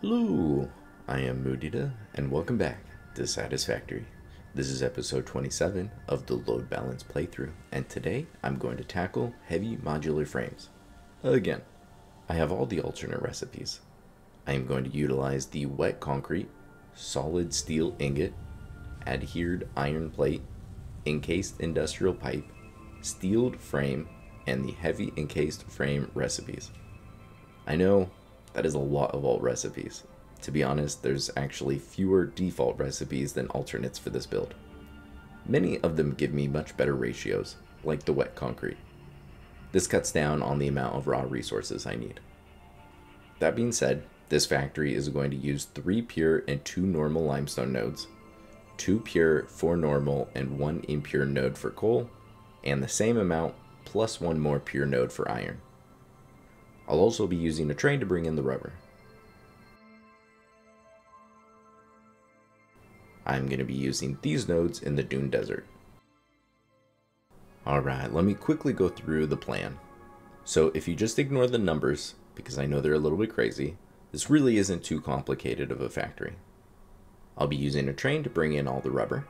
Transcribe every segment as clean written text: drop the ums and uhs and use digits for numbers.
Hello, I am Modular, and welcome back to Satisfactory. This is episode 27 of the load balance playthrough, and today I'm going to tackle heavy modular frames. Again, I have all the alternate recipes. I am going to utilize the wet concrete, solid steel ingot, adhered iron plate, encased industrial pipe, steeled frame, and the heavy encased frame recipes. I know that is a lot of alt recipes. To be honest, there's actually fewer default recipes than alternates for this build. Many of them give me much better ratios, like the wet concrete. This cuts down on the amount of raw resources I need. That being said, this factory is going to use 3 pure and 2 normal limestone nodes, 2 pure, 4 normal, and 1 impure node for coal, and the same amount plus 1 more pure node for iron. I'll also be using a train to bring in the rubber. I'm going to be using these nodes in the Dune Desert. Alright, let me quickly go through the plan. So if you just ignore the numbers, because I know they're a little bit crazy, this really isn't too complicated of a factory. I'll be using a train to bring in all the rubber.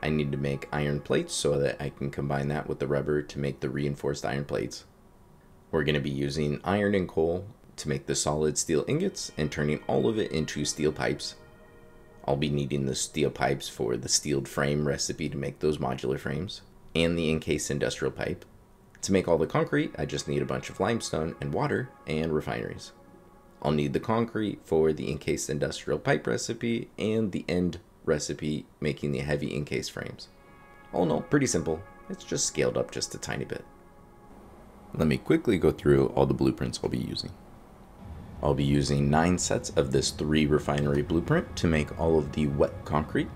I need to make iron plates so that I can combine that with the rubber to make the reinforced iron plates. We're going to be using iron and coal to make the solid steel ingots and turning all of it into steel pipes. I'll be needing the steel pipes for the steeled frame recipe to make those modular frames, and the encased industrial pipe. To make all the concrete, I just need a bunch of limestone and water and refineries. I'll need the concrete for the encased industrial pipe recipe and the end recipe making the heavy encased frames. All in all, pretty simple. It's just scaled up just a tiny bit. Let me quickly go through all the blueprints I'll be using. I'll be using 9 sets of this 3 refinery blueprint to make all of the wet concrete.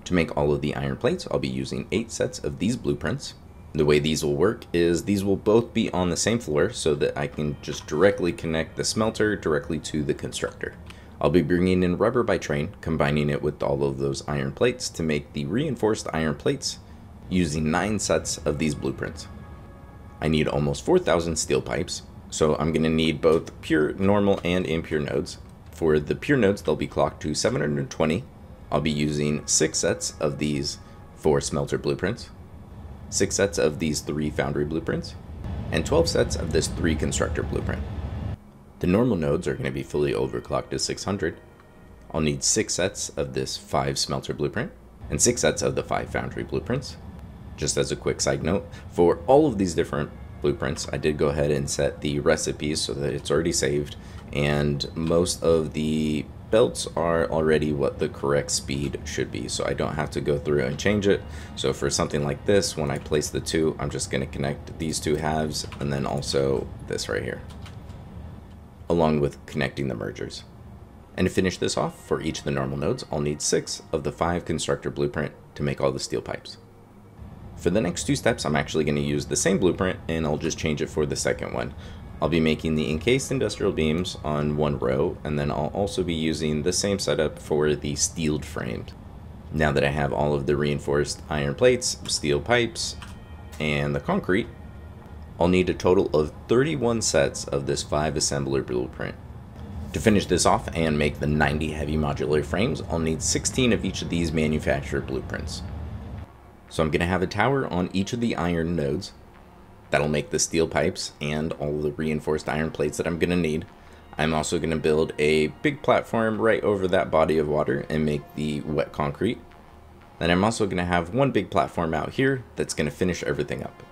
To make all of the iron plates, I'll be using 8 sets of these blueprints. The way these will work is these will both be on the same floor so that I can just directly connect the smelter directly to the constructor. I'll be bringing in rubber by train, combining it with all of those iron plates to make the reinforced iron plates using 9 sets of these blueprints. I need almost 4,000 steel pipes, so I'm going to need both pure, normal, and impure nodes. For the pure nodes, they'll be clocked to 720. I'll be using 6 sets of these 4 smelter blueprints, 6 sets of these 3 foundry blueprints, and 12 sets of this 3 constructor blueprint. The normal nodes are going to be fully overclocked to 600. I'll need 6 sets of this 5 smelter blueprint, and 6 sets of the 5 foundry blueprints. Just as a quick side note, for all of these different blueprints, I did go ahead and set the recipes so that it's already saved, and most of the belts are already what the correct speed should be, so I don't have to go through and change it. So for something like this, when I place the 2, I'm just going to connect these 2 halves, and then also this right here, along with connecting the mergers. And to finish this off, for each of the normal nodes, I'll need 6 of the 5 constructor blueprint to make all the steel pipes. For the next 2 steps, I'm actually going to use the same blueprint, and I'll just change it for the second one. I'll be making the encased industrial beams on 1 row, and then I'll also be using the same setup for the steeled frames. Now that I have all of the reinforced iron plates, steel pipes, and the concrete, I'll need a total of 31 sets of this 5 assembler blueprint. To finish this off and make the 90 heavy modular frames, I'll need 16 of each of these manufactured blueprints. So I'm going to have a tower on each of the iron nodes. That'll make the steel pipes and all the reinforced iron plates that I'm going to need. I'm also going to build a big platform right over that body of water and make the wet concrete. Then I'm also going to have one big platform out here that's going to finish everything up.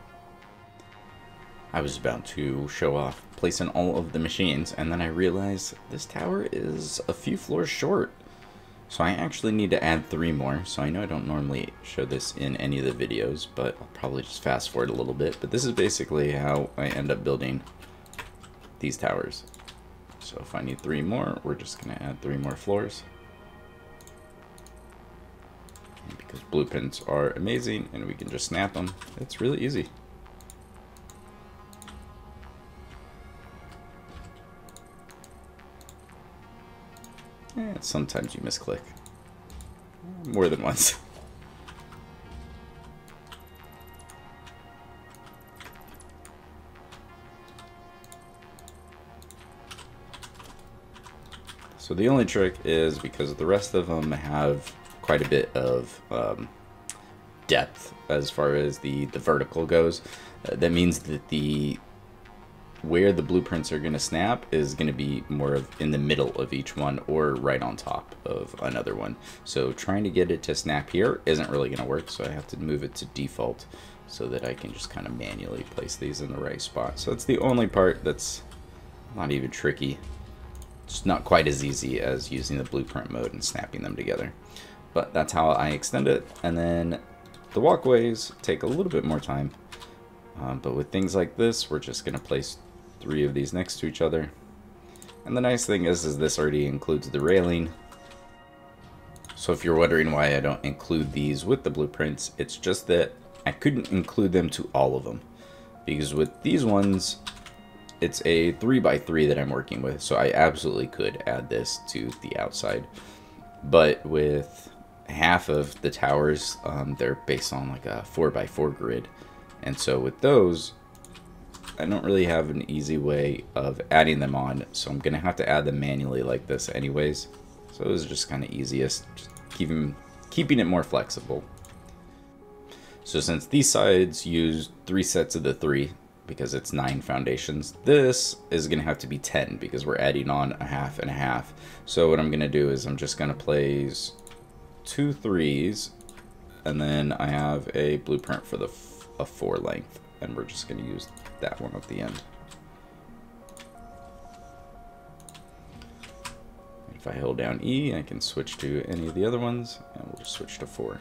I was about to show off placing all of the machines, and then I realized this tower is a few floors short. So I actually need to add 3 more, so I know I don't normally show this in any of the videos, but I'll probably just fast forward a little bit. But this is basically how I end up building these towers. So if I need 3 more, we're just going to add 3 more floors. And because blueprints are amazing and we can just snap them, it's really easy. Sometimes you misclick. More than once. So the only trick is because the rest of them have quite a bit of depth as far as the vertical goes. That means that where the blueprints are going to snap is going to be more of in the middle of each one or right on top of another one. So trying to get it to snap here isn't really going to work, so I have to move it to default so that I can just kind of manually place these in the right spot. So it's the only part that's not even tricky. It's not quite as easy as using the blueprint mode and snapping them together. But that's how I extend it. And then the walkways take a little bit more time. But with things like this, we're just going to place 3 of these next to each other. And the nice thing is this already includes the railing. So if you're wondering why I don't include these with the blueprints, it's just that I couldn't include them to all of them. Because with these ones, it's a 3x3 that I'm working with, so I absolutely could add this to the outside. But with half of the towers, they're based on like a 4x4 grid. And so with those, I don't really have an easy way of adding them on, so I'm going to have to add them manually like this anyways. So it was just kind of easiest, just keeping it more flexible. So since these sides use 3 sets of the 3, because it's 9 foundations, this is going to have to be 10 because we're adding on a half and a half. So what I'm going to do is I'm just going to place 2 3s, and then I have a blueprint for a 4 length, and we're just going to use that one at the end. If I hold down E, I can switch to any of the other ones, and we'll just switch to 4.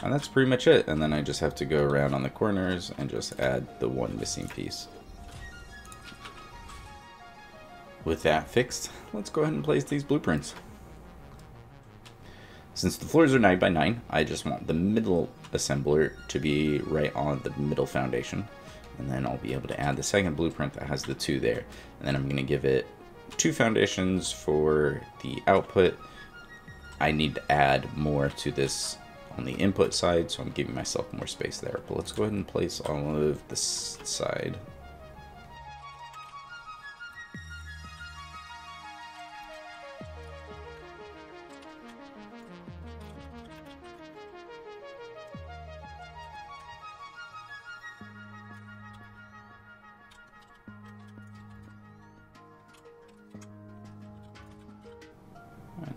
And that's pretty much it, and then I just have to go around on the corners and just add the one missing piece. With that fixed, let's go ahead and place these blueprints. Since the floors are 9x9, I just want the middle assembler to be right on the middle foundation. And then I'll be able to add the second blueprint that has the 2 there. And then I'm going to give it 2 foundations for the output. I need to add more to this on the input side, so I'm giving myself more space there. But let's go ahead and place all of this side.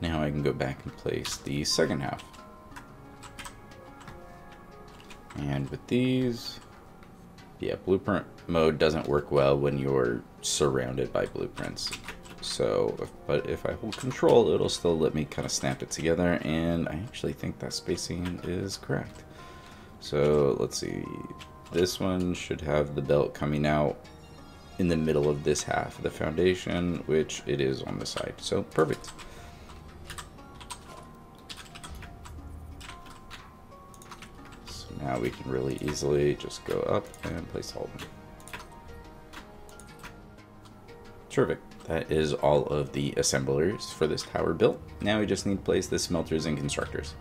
Now I can go back and place the second half. And with these, yeah, blueprint mode doesn't work well when you're surrounded by blueprints. So, but if I hold control, it'll still let me kind of snap it together, and I actually think that spacing is correct. So let's see, this one should have the belt coming out in the middle of this half of the foundation, which it is on the side. So perfect. So now we can really easily just go up and place all of them. Terrific. That is all of the assemblers for this tower built. Now we just need to place the smelters and constructors.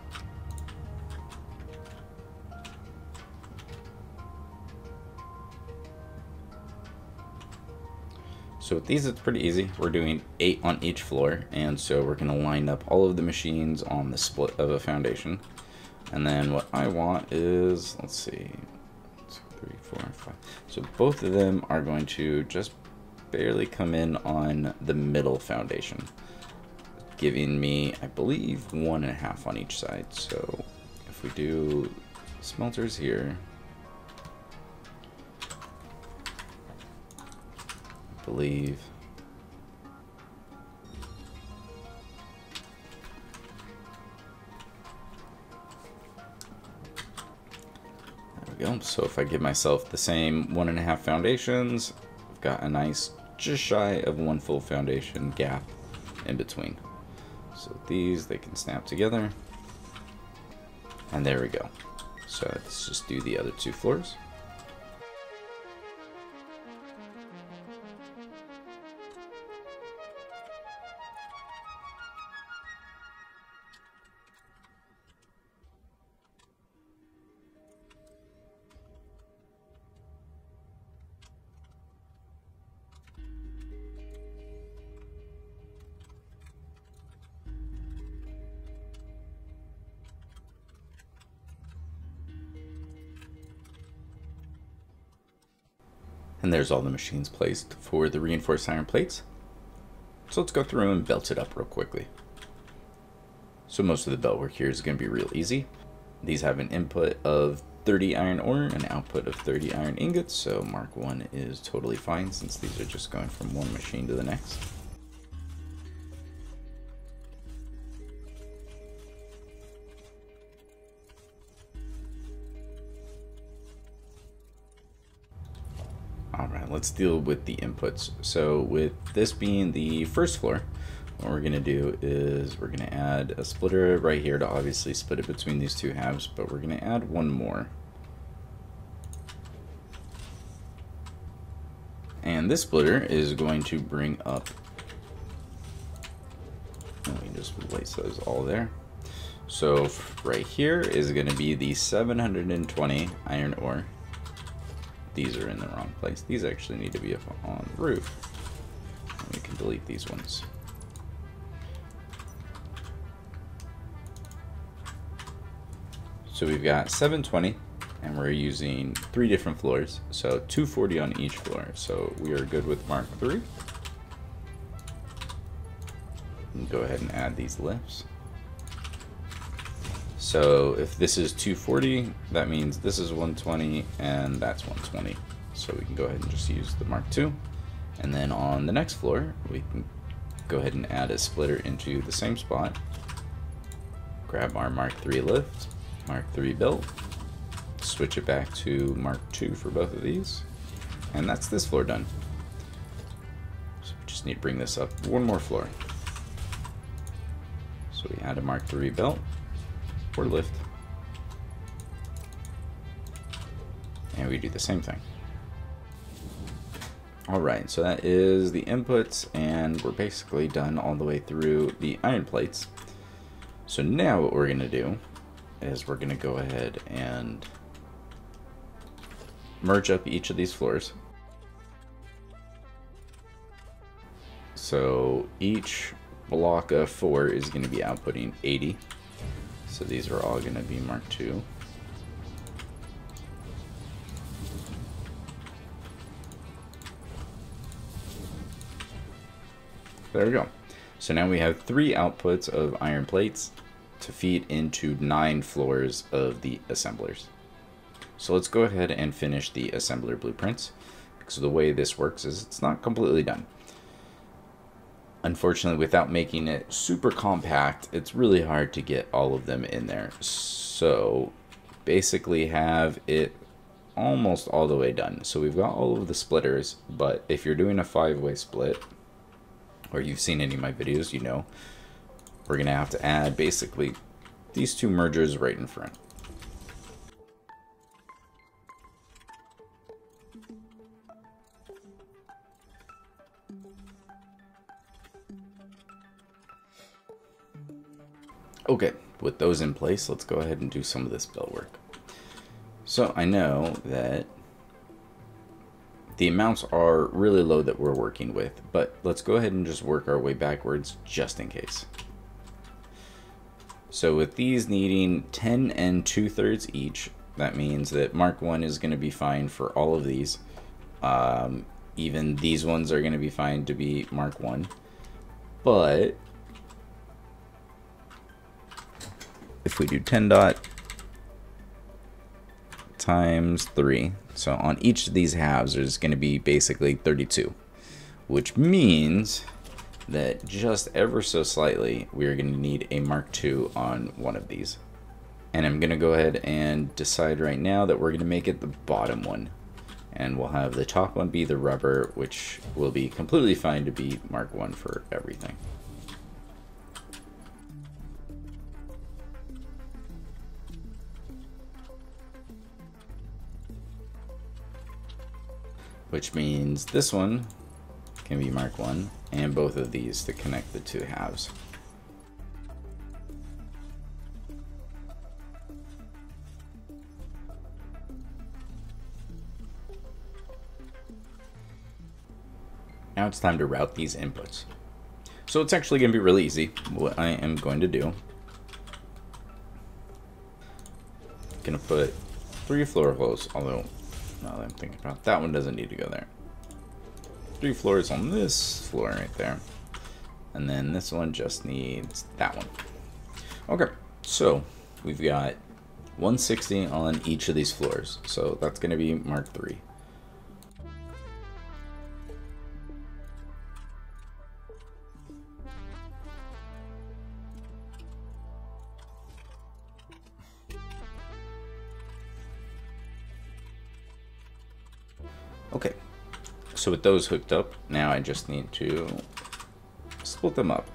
So with these, it's pretty easy. We're doing 8 on each floor, and so we're going to line up all of the machines on the split of a foundation. And then what I want is, let's see, 2, 3, 4, 5. So both of them are going to just barely come in on the middle foundation, giving me, I believe, 1.5 on each side. So if we do smelters here, I believe there we go. So if I give myself the same 1.5 foundations, I've got a nice just shy of 1 full foundation gap in between. So these, they can snap together, and there we go. So let's just do the other 2 floors. And there's all the machines placed for the reinforced iron plates. So let's go through and belt it up real quickly. So most of the belt work here is going to be real easy. These have an input of 30 iron ore and an output of 30 iron ingots, so Mark 1 is totally fine since these are just going from one machine to the next. Alright, let's deal with the inputs. So with this being the first floor, what we're going to do is we're going to add a splitter right here to obviously split it between these two halves, but we're going to add one more. And this splitter is going to bring up, let me just place those all there. So right here is going to be the 720 iron ore. These are in the wrong place. These actually need to be up on the roof. And we can delete these ones. So we've got 720, and we're using 3 different floors, so 240 on each floor. So we are good with Mark 3. And go ahead and add these lifts. So if this is 240, that means this is 120 and that's 120. So we can go ahead and just use the Mark 2. And then on the next floor, we can go ahead and add a splitter into the same spot. Grab our Mark 3 lift, Mark 3 belt, switch it back to Mark 2 for both of these. And that's this floor done. So we just need to bring this up one more floor. So we add a Mark 3 belt. Or lift, and we do the same thing. Alright, so that is the inputs, and we're basically done all the way through the iron plates. So now what we're going to do is we're going to go ahead and merge up each of these floors. So each block of 4 is going to be outputting 80. So these are all going to be Mark 2. There we go. So now we have 3 outputs of iron plates to feed into 9 floors of the assemblers. So let's go ahead and finish the assembler blueprints, because the way this works is it's not completely done. Unfortunately, without making it super compact, it's really hard to get all of them in there. So basically have it almost all the way done. So we've got all of the splitters, but if you're doing a 5-way split, or you've seen any of my videos, you know, we're gonna have to add basically these 2 mergers right in front. Okay, with those in place, let's go ahead and do some of this belt work. So I know that the amounts are really low that we're working with, but let's go ahead and just work our way backwards just in case. So with these needing 10 and 2/3 each, that means that Mark 1 is going to be fine for all of these. Even these ones are going to be fine to be Mark 1. But if we do 10 dot times 3, so on each of these halves there's going to be basically 32, which means that just ever so slightly we're going to need a Mark 2 on one of these. And I'm going to go ahead and decide right now that we're going to make it the bottom one, and we'll have the top one be the rubber, which will be completely fine to be Mark 1 for everything. Which means this one can be Mark 1, and both of these to connect the 2 halves. Now it's time to route these inputs. So it's actually going to be really easy. What I am going to do, I'm going to put 3 floor holes, although Now that I'm thinking about that one doesn't need to go there. 3 floors on this floor right there. And then this one just needs that one. Okay, so we've got 160 on each of these floors. So that's going to be Mark III. Okay, so with those hooked up, now I just need to split them up.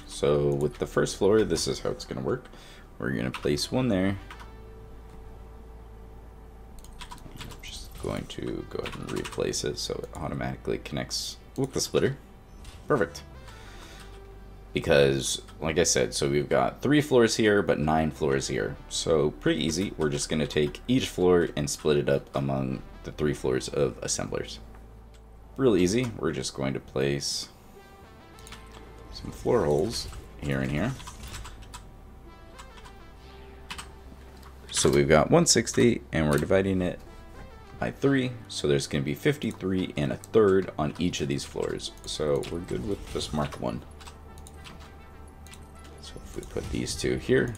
So with the first floor, this is how it's going to work. We're going to place one there. I'm just going to go ahead and replace it so it automatically connects with the splitter. Perfect. Because, like I said, so we've got 3 floors here, but 9 floors here. So pretty easy. We're just going to take each floor and split it up among the 3 floors of assemblers. Real easy. We're just going to place some floor holes here and here. So we've got 160 and we're dividing it by 3. So there's going to be 53 1/3 on each of these floors. So we're good with this Mark 1. So if we put these 2 here,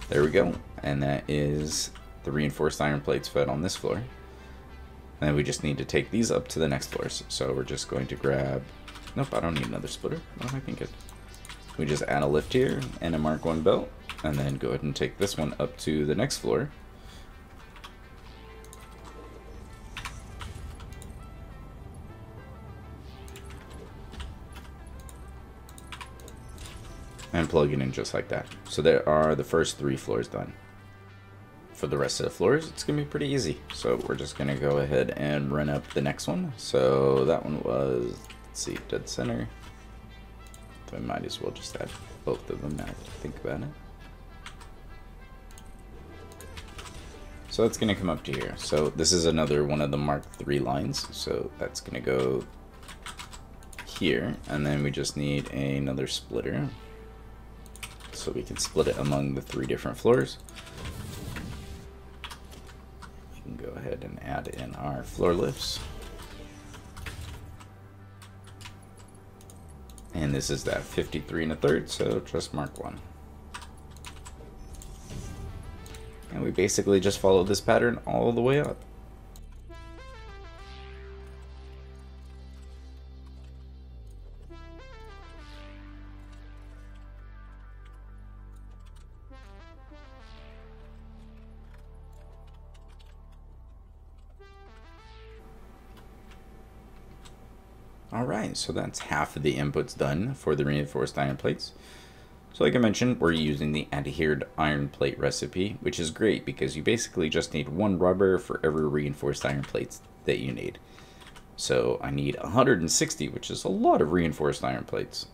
there we go. And that is the reinforced iron plates fed on this floor. And then we just need to take these up to the next floors. So we're just going to grab... Nope, I don't need another splitter. What am I thinking? We just add a lift here and a Mark 1 belt. And then go ahead and take this one up to the next floor. And plug it in just like that. So there are the first 3 floors done. For the rest of the floors, it's going to be pretty easy. So we're just going to go ahead and run up the next one. So that one was, let's see, dead center. So I might as well just add both of them now that I think about it. So that's going to come up to here. So this is another one of the Mark III lines. So that's going to go here. And then we just need another splitter. So we can split it among the 3 different floors. We can go ahead and add in our floor lifts. And this is that 53 1/3, so just Mark 1. And we basically just follow this pattern all the way up. Alright, so that's half of the inputs done for the reinforced iron plates. So like I mentioned, we're using the adhered iron plate recipe, which is great because you basically just need 1 rubber for every reinforced iron plates that you need. So I need 160, which is a lot of reinforced iron plates.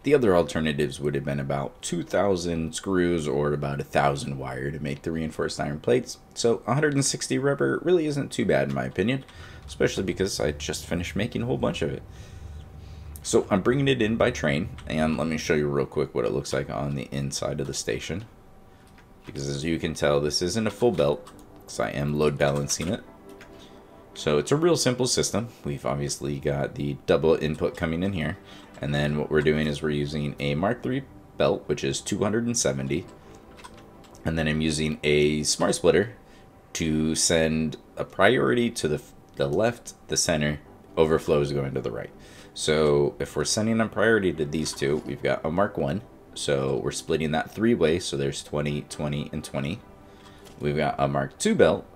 The other alternatives would have been about 2,000 screws or about 1,000 wire to make the reinforced iron plates. So 160 rubber really isn't too bad in my opinion, especially because I just finished making a whole bunch of it. So I'm bringing it in by train, and let me show you real quick what it looks like on the inside of the station. Because as you can tell, this isn't a full belt, because I am load balancing it. So it's a real simple system. We've obviously got the double input coming in here, and then what we're doing is we're using a Mark III belt, which is 270, and then I'm using a smart splitter to send a priority to the left, the center, overflows going to the right. So if we're sending a priority to these 2, we've got a Mark 1, so we're splitting that 3 ways, so there's 20, 20, and 20. We've got a Mark 2 belt,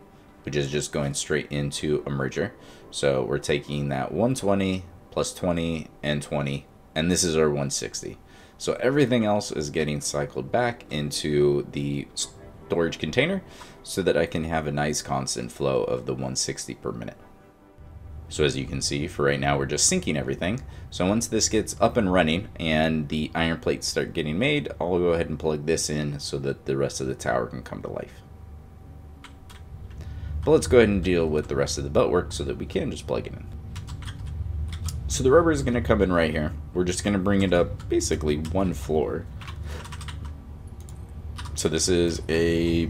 which is just going straight into a merger. So we're taking that 120 plus 20 and 20, and this is our 160. So everything else is getting cycled back into the storage container so that I can have a nice constant flow of the 160 per minute. So as you can see, for right now, we're just syncing everything. So once this gets up and running and the iron plates start getting made, I'll go ahead and plug this in so that the rest of the tower can come to life. But let's go ahead and deal with the rest of the belt work so that we can just plug it in. So the rubber is going to come in right here. We're just going to bring it up basically 1 floor. So this is a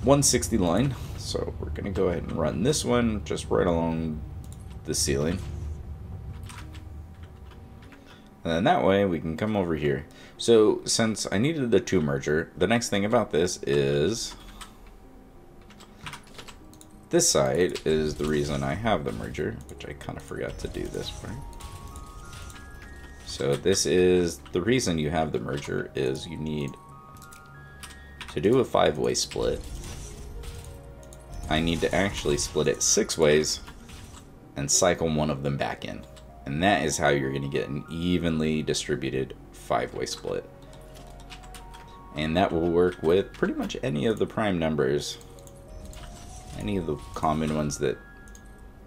160 line. So we're going to go ahead and run this one just right along the ceiling. And then that way we can come over here. So since I needed the 2 merger, the next thing about this is this side is the reason I have the merger, which I kind of forgot to do this part. So this is the reason you have the merger is you need to do a 5-way split. I need to actually split it 6 ways and cycle one of them back in. And that is how you're going to get an evenly distributed 5-way split. And that will work with pretty much any of the prime numbers. Any of the common ones that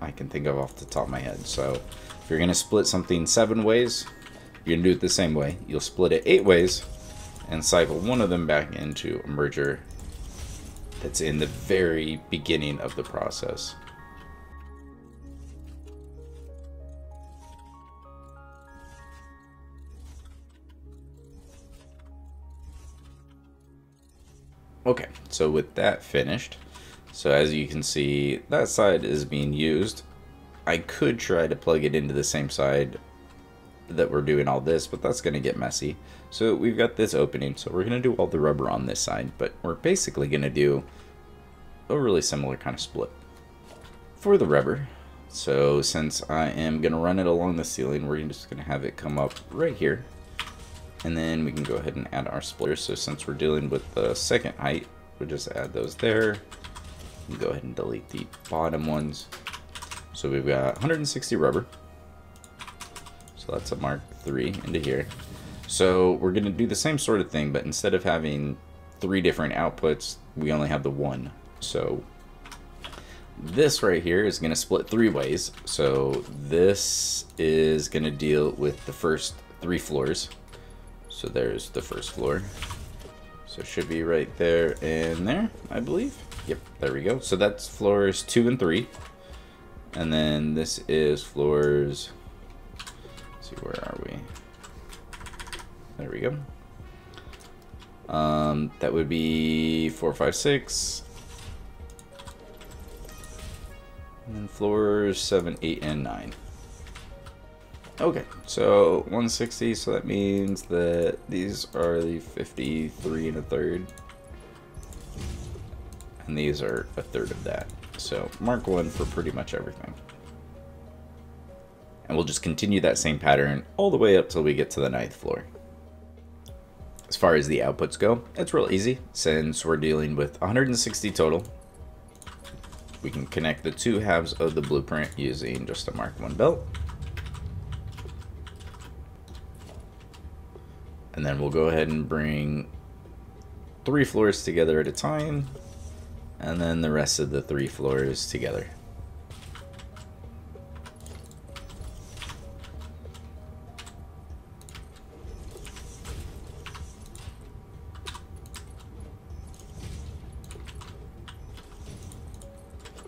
I can think of off the top of my head. So if you're going to split something 7 ways, you're going to do it the same way. You'll split it 8 ways and cycle one of them back into a merger that's in the very beginning of the process. Okay, so with that finished, so as you can see, that side is being used. I could try to plug it into the same side that we're doing all this, but that's going to get messy. So we've got this opening, so we're going to do all the rubber on this side, but we're basically going to do a really similar kind of split for the rubber. So since I am going to run it along the ceiling, we're just going to have it come up right here. And then we can go ahead and add our splitters. So since we're dealing with the second height, we'll just add those there. And go ahead and delete the bottom ones. So we've got 160 rubber. So that's a Mark III into here. So we're going to do the same sort of thing, but instead of having 3 different outputs, we only have the 1. So this right here is going to split 3 ways. So this is going to deal with the first 3 floors. So there's the first floor. So it should be right there and there, I believe. Yep, there we go. So that's floors 2 and 3. And then this is floors, let's see, where are we? There we go. That would be 4, 5, 6. And then floors 7, 8, and 9. Okay, so 160, so that means that these are the 53 1/3. And these are 1/3 of that. So Mark 1 for pretty much everything. And we'll just continue that same pattern all the way up till we get to the 9th floor. As far as the outputs go, it's real easy. Since we're dealing with 160 total, we can connect the 2 halves of the blueprint using just a Mark 1 belt. And then we'll go ahead and bring 3 floors together at a time, and then the rest of the 3 floors together.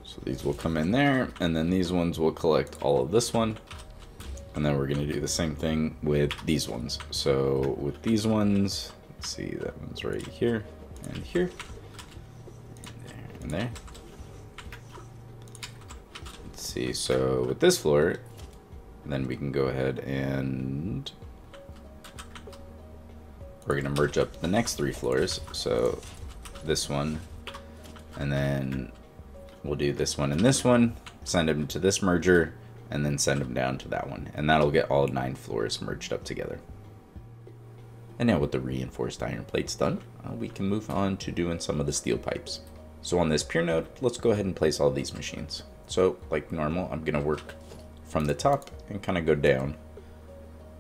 So these will come in there, and then these ones will collect all of this one. And then we're going to do the same thing with these ones. So with these ones, let's see, that one's right here and here and there. Let's see, so with this floor, then we can go ahead and we're going to merge up the next 3 floors. So this one, and then we'll do this one and this one, send them to this merger, and then send them down to that one. And that'll get all 9 floors merged up together. And now with the reinforced iron plates done, we can move on to doing some of the steel pipes. So on this pier node, let's go ahead and place all these machines. So like normal, I'm gonna work from the top and kind of go down.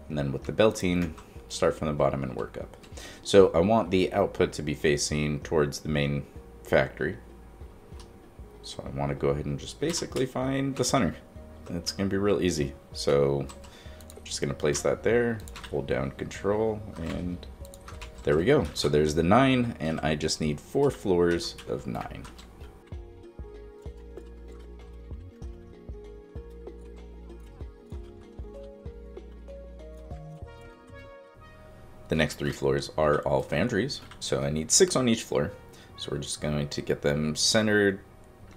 And then with the belting, start from the bottom and work up. So I want the output to be facing towards the main factory. So I want to go ahead and just basically find the center. It's going to be real easy. So I'm just going to place that there, hold down control, and there we go. So there's the 9, and I just need 4 floors of 9. The next 3 floors are all foundries, so I need 6 on each floor. So we're just going to get them centered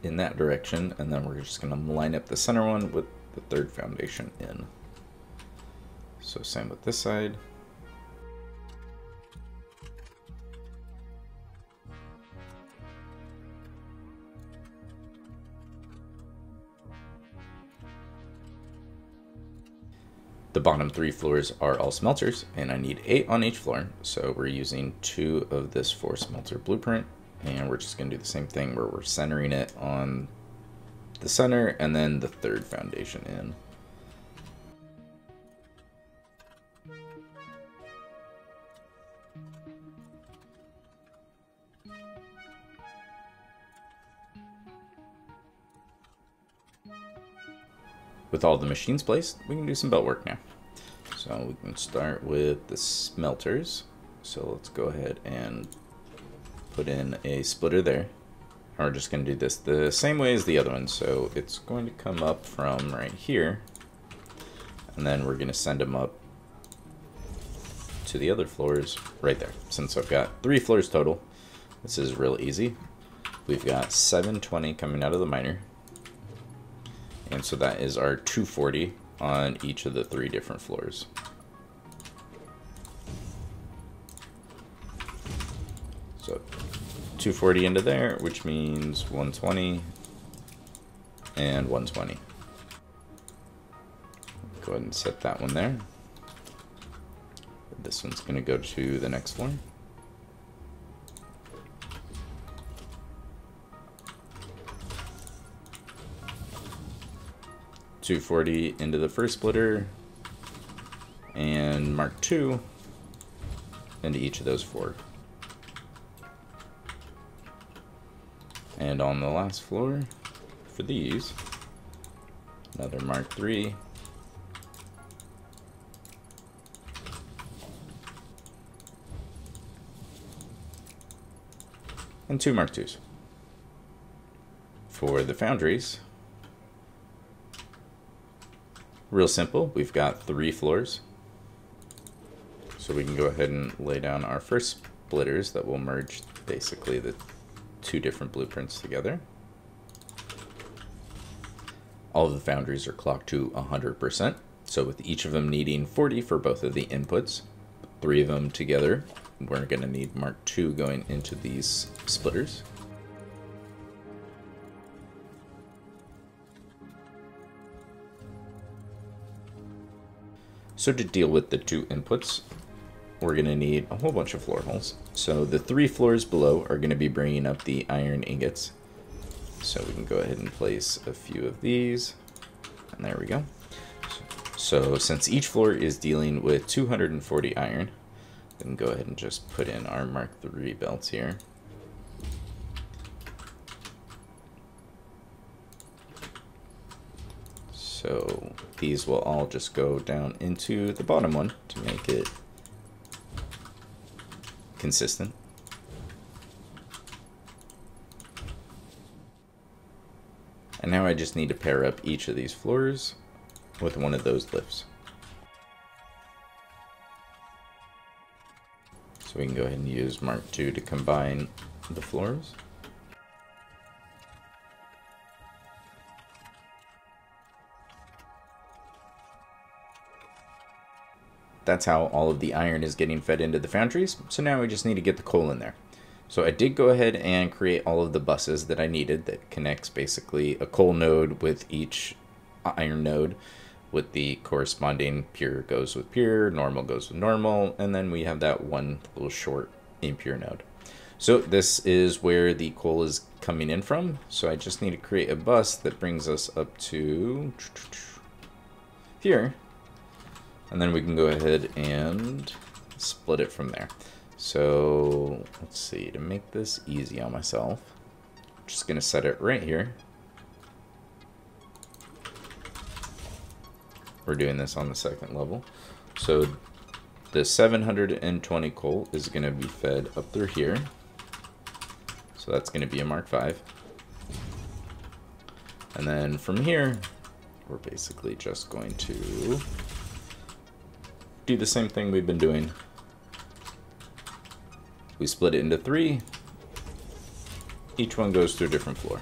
in that direction, and then we're just going to line up the center one with the third foundation in. So same with this side. The bottom 3 floors are all smelters, and I need 8 on each floor, so we're using 2 of this 4 smelter blueprint, and we're just going to do the same thing where we're centering it on the center and then the third foundation in. With all the machines placed, we can do some belt work now. So we can start with the smelters. So let's go ahead and put in a splitter there. And we're just going to do this the same way as the other one. So it's going to come up from right here. And then we're going to send them up to the other floors right there. Since I've got 3 floors total, this is real easy. We've got 720 coming out of the miner. And so that is our 240 on each of the 3 different floors. So 240 into there, which means 120 and 120. Go ahead and set that one there. This one's going to go to the next floor. $240 into the first splitter, and mark 2 into each of those 4. And on the last floor for these, another mark 3. And 2 mark 2s. For the foundries, real simple, we've got 3 floors. So we can go ahead and lay down our first splitters that will merge basically the 2 different blueprints together. All of the foundries are clocked to 100%. So with each of them needing 40 for both of the inputs, 3 of them together, we're going to need mark 2 going into these splitters. So to deal with the 2 inputs, we're going to need a whole bunch of floor holes. So the 3 floors below are going to be bringing up the iron ingots. So we can go ahead and place a few of these. And there we go. So since each floor is dealing with 240 iron, we can go ahead and just put in our Mark III belts here. So these will all just go down into the bottom one to make it consistent. And now I just need to pair up each of these floors with one of those lifts. So we can go ahead and use Mark II to combine the floors. That's how all of the iron is getting fed into the foundries. So now we just need to get the coal in there. So I did go ahead and create all of the buses that I needed that connects basically a coal node with each iron node, with the corresponding pure goes with pure, normal goes with normal, and then we have that one little short impure node. So this is where the coal is coming in from. So I just need to create a bus that brings us up to here. And then we can go ahead and split it from there. So let's see, to make this easy on myself, I'm just going to set it right here. We're doing this on the second level. So the 720 coal is going to be fed up through here. So that's going to be a Mark V. And then from here, we're basically just going to do the same thing we've been doing. We split it into 3. Each one goes to a different floor.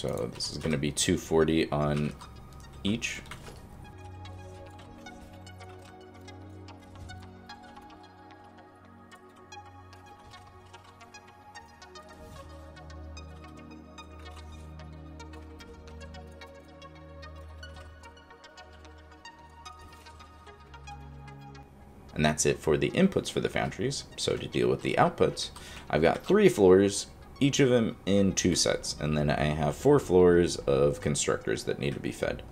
So this is going to be 240 on each. And that's it for the inputs for the foundries. So to deal with the outputs, I've got 3 floors, each of them in 2 sets. And then I have 4 floors of constructors that need to be fed.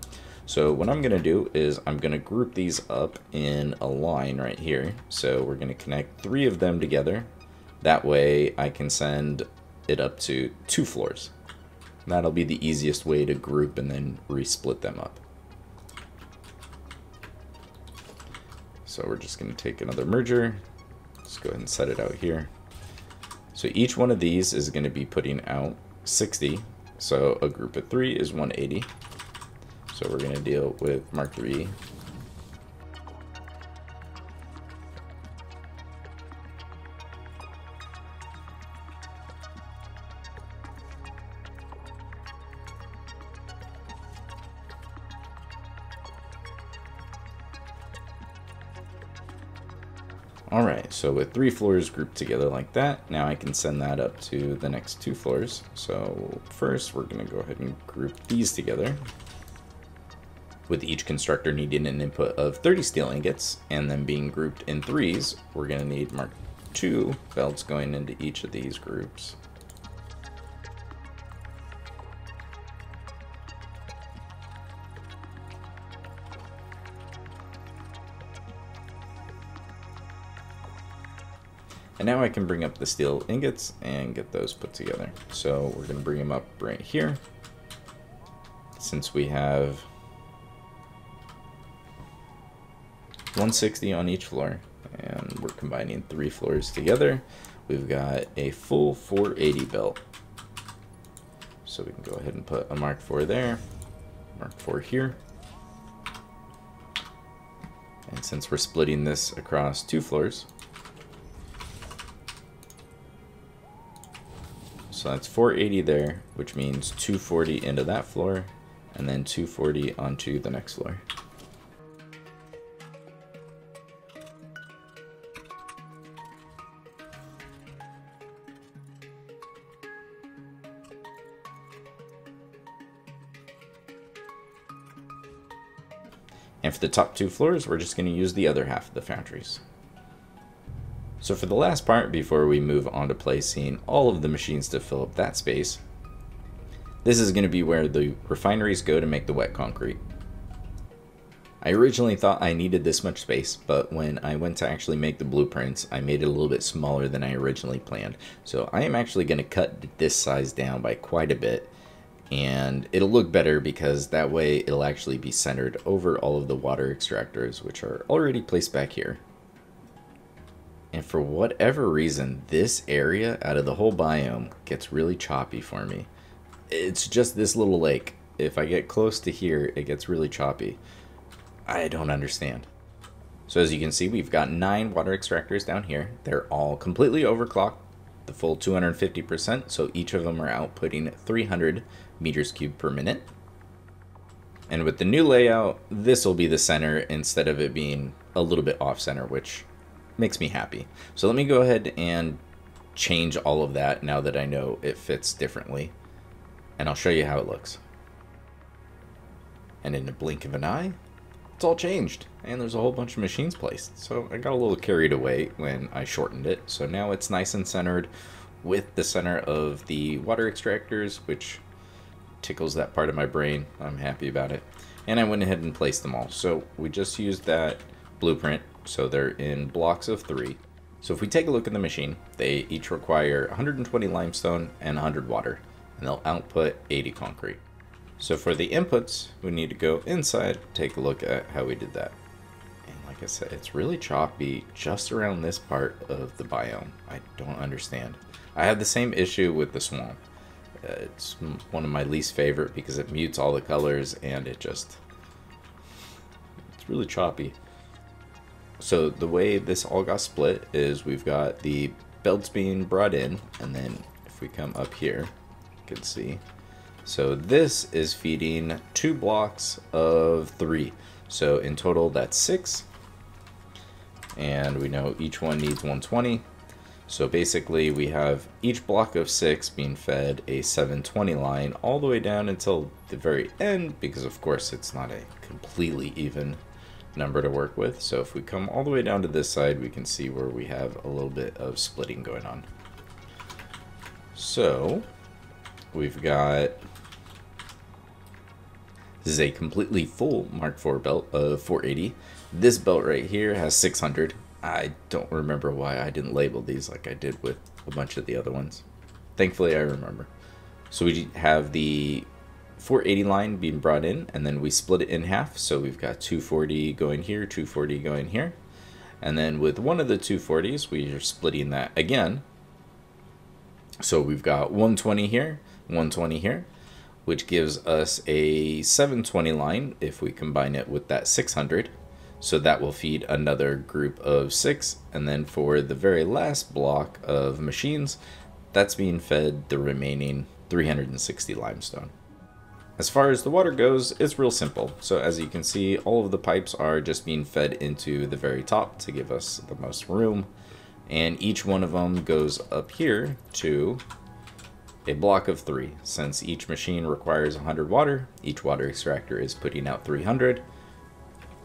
So what I'm going to do is I'm going to group these up in a line right here. So we're going to connect 3 of them together. That way I can send it up to 2 floors. That'll be the easiest way to group and then resplit them up. So we're just going to take another merger. Let's go ahead and set it out here. So each one of these is going to be putting out 60. So a group of 3 is 180. So we're going to deal with Mark III. Alright, so with 3 floors grouped together like that, now I can send that up to the next 2 floors. So first we're going to go ahead and group these together, with each constructor needing an input of 30 steel ingots, and then being grouped in 3s, we're going to need Mark II belts going into each of these groups. And now I can bring up the steel ingots and get those put together. So we're going to bring them up right here. Since we have 160 on each floor, and we're combining 3 floors together, we've got a full 480 belt. So we can go ahead and put a Mark IV there, Mark IV here. And since we're splitting this across 2 floors, so that's 480 there, which means 240 into that floor, and then 240 onto the next floor. And for the top 2 floors, we're just going to use the other half of the foundries. So for the last part, before we move on to placing all of the machines to fill up that space, this is going to be where the refineries go to make the wet concrete. I originally thought I needed this much space, but when I went to actually make the blueprints, I made it a little bit smaller than I originally planned. So I am actually going to cut this size down by quite a bit, and it'll look better because that way it'll actually be centered over all of the water extractors, which are already placed back here. And for whatever reason, this area out of the whole biome gets really choppy for me. It's just this little lake. If I get close to here, it gets really choppy. I don't understand. So as you can see, we've got 9 water extractors down here. They're all completely overclocked, the full 250%, so each of them are outputting 300 meters cubed per minute. And with the new layout, this will be the center instead of it being a little bit off center, which makes me happy. So let me go ahead and change all of that now that I know it fits differently, and I'll show you how it looks. And in the blink of an eye, it's all changed, and there's a whole bunch of machines placed. So I got a little carried away when I shortened it, so now it's nice and centered with the center of the water extractors, which tickles that part of my brain. I'm happy about it. And I went ahead and placed them all. So we just used that blueprint. So they're in blocks of 3. So if we take a look at the machine, they each require 120 limestone and 100 water, and they'll output 80 concrete. So for the inputs, we need to go inside, take a look at how we did that. And like I said, it's really choppy just around this part of the biome. I don't understand. I have the same issue with the swamp. It's one of my least favorite because it mutes all the colors and it's really choppy. So the way this all got split is we've got the belts being brought in, and then if we come up here, you can see So this is feeding 2 blocks of 3. So in total that's 6. And we know each one needs 120. So basically we have each block of 6 being fed a 720 line all the way down until the very end, because of course it's not a completely even number to work with. So if we come all the way down to this side, we can see where we have a little bit of splitting going on. So we've got, this is a completely full Mark IV belt of 480. This belt right here has 600. I don't remember why I didn't label these like I did with a bunch of the other ones. Thankfully I remember. So we have the 480 line being brought in, and then we split it in half. So we've got 240 going here, 240 going here. And then with one of the 240s, we are splitting that again. So we've got 120 here, 120 here, which gives us a 720 line if we combine it with that 600. So that will feed another group of 6. And then for the very last block of machines, that's being fed the remaining 360 limestone. As far as the water goes, it's real simple. So as you can see, all of the pipes are just being fed into the very top to give us the most room. And each one of them goes up here to a block of 3. Since each machine requires 100 water, each water extractor is putting out 300.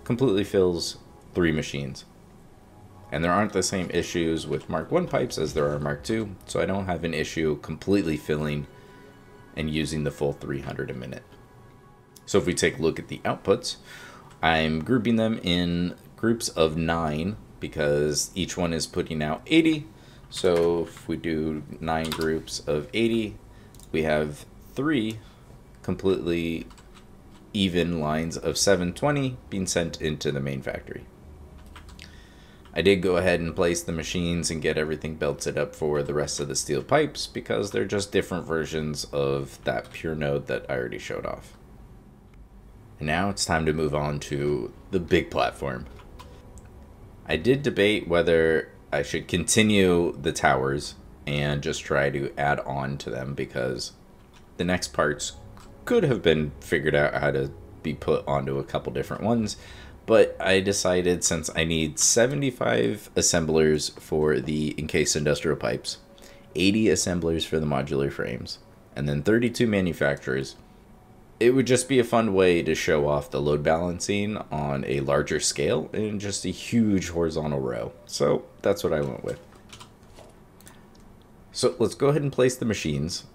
Completely fills 3 machines. And there aren't the same issues with Mark I pipes as there are Mark II, so I don't have an issue completely filling and using the full 300 a minute. So if we take a look at the outputs, I'm grouping them in groups of 9 because each one is putting out 80. So if we do 9 groups of 80, we have 3 completely even lines of 720 being sent into the main factory. I did go ahead and place the machines and get everything belted up for the rest of the steel pipes because they're just different versions of that pure node that I already showed off. And now it's time to move on to the big platform. I did debate whether I should continue the towers and just try to add on to them because the next parts could have been figured out how to be put onto a couple different ones. But I decided since I need 75 assemblers for the encased industrial pipes, 80 assemblers for the modular frames, and then 32 manufacturers, it would just be a fun way to show off the load balancing on a larger scale in just a huge horizontal row. So that's what I went with. So let's go ahead and place the machines,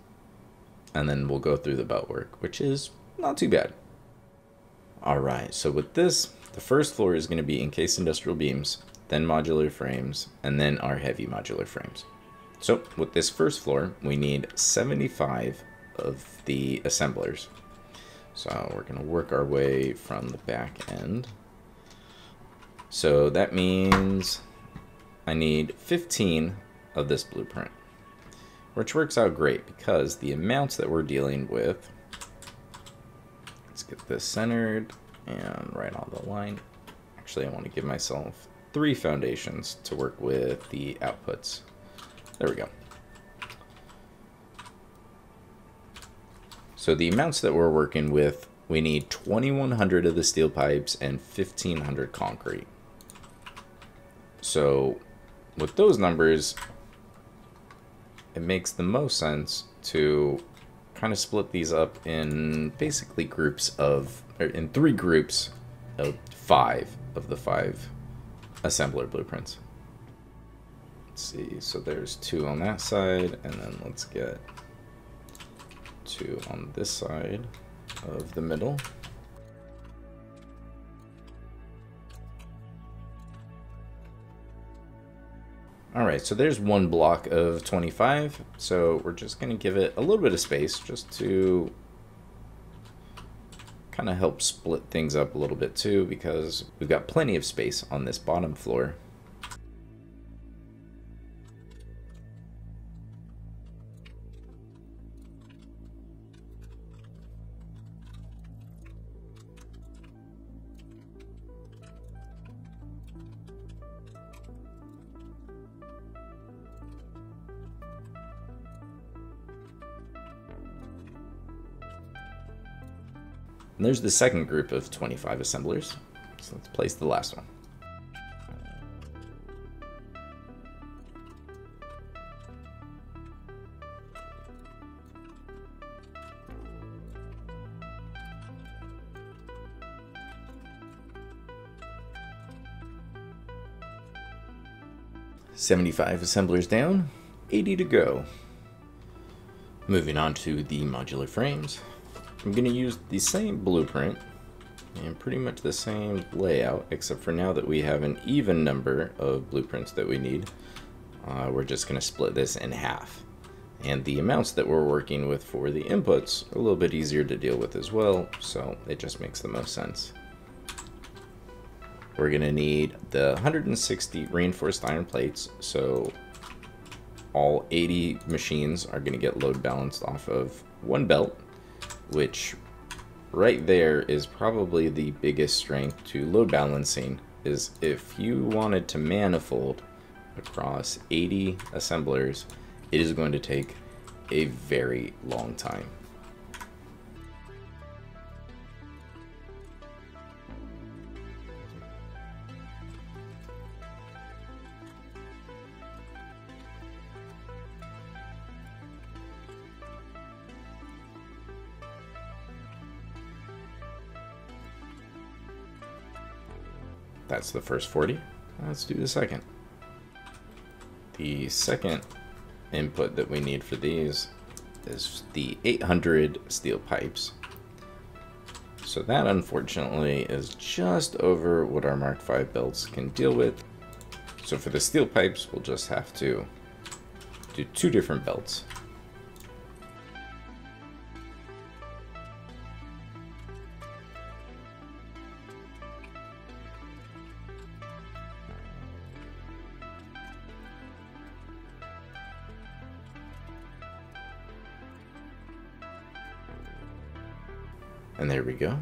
and then we'll go through the belt work, which is not too bad. Alright, so with this, the first floor is going to be encased industrial beams, then modular frames, and then our heavy modular frames. So with this first floor, we need 75 of the assemblers. So we're going to work our way from the back end. So that means I need 15 of this blueprint, which works out great because the amounts that we're dealing with, let's get this centered and right on the line. Actually, I want to give myself 3 foundations to work with the outputs. There we go. So the amounts that we're working with, we need 2,100 of the steel pipes and 1,500 concrete. So with those numbers, it makes the most sense to kind of split these up in basically groups of, or in 3 groups of 5 of the 5 assembler blueprints. Let's see, so there's 2 on that side, and then let's get 2 on this side of the middle. Alright, so there's 1 block of 25, so we're just going to give it a little bit of space just to kind of help split things up a little bit too, because we've got plenty of space on this bottom floor. And there's the second group of 25 assemblers. So let's place the last one. "75 assemblers down, 80 to go." Moving on to the modular frames, I'm going to use the same blueprint and pretty much the same layout, except for now that we have an even number of blueprints that we need, we're just going to split this in half. And the amounts that we're working with for the inputs are a little bit easier to deal with as well, so it just makes the most sense. We're going to need the 160 reinforced iron plates, so all 80 machines are going to get load balanced off of one belt, which right there is probably the biggest strength to load balancing, is if you wanted to manifold across 80 assemblers, it is going to take a very long time. That's the first 40. Let's do the second. The second input that we need for these is the 800 steel pipes. So that unfortunately is just over what our Mark V belts can deal with. So for the steel pipes, we'll just have to do 2 different belts. And there we go.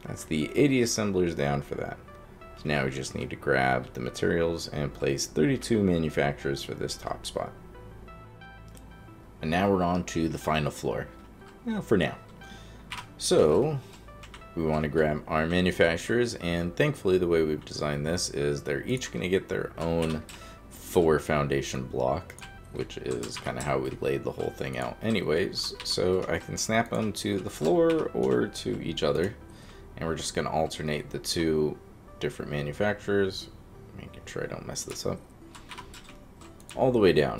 That's the 80 assemblers down for that. So now we just need to grab the materials and place 32 manufacturers for this top spot. And now we're on to the final floor. Well, for now. So we want to grab our manufacturers, and thankfully the way we've designed this is they're each going to get their own 4 foundation block, which is kind of how we laid the whole thing out anyways. So I can snap them to the floor or to each other, and we're just going to alternate the 2 different manufacturers, making sure I don't mess this up, all the way down.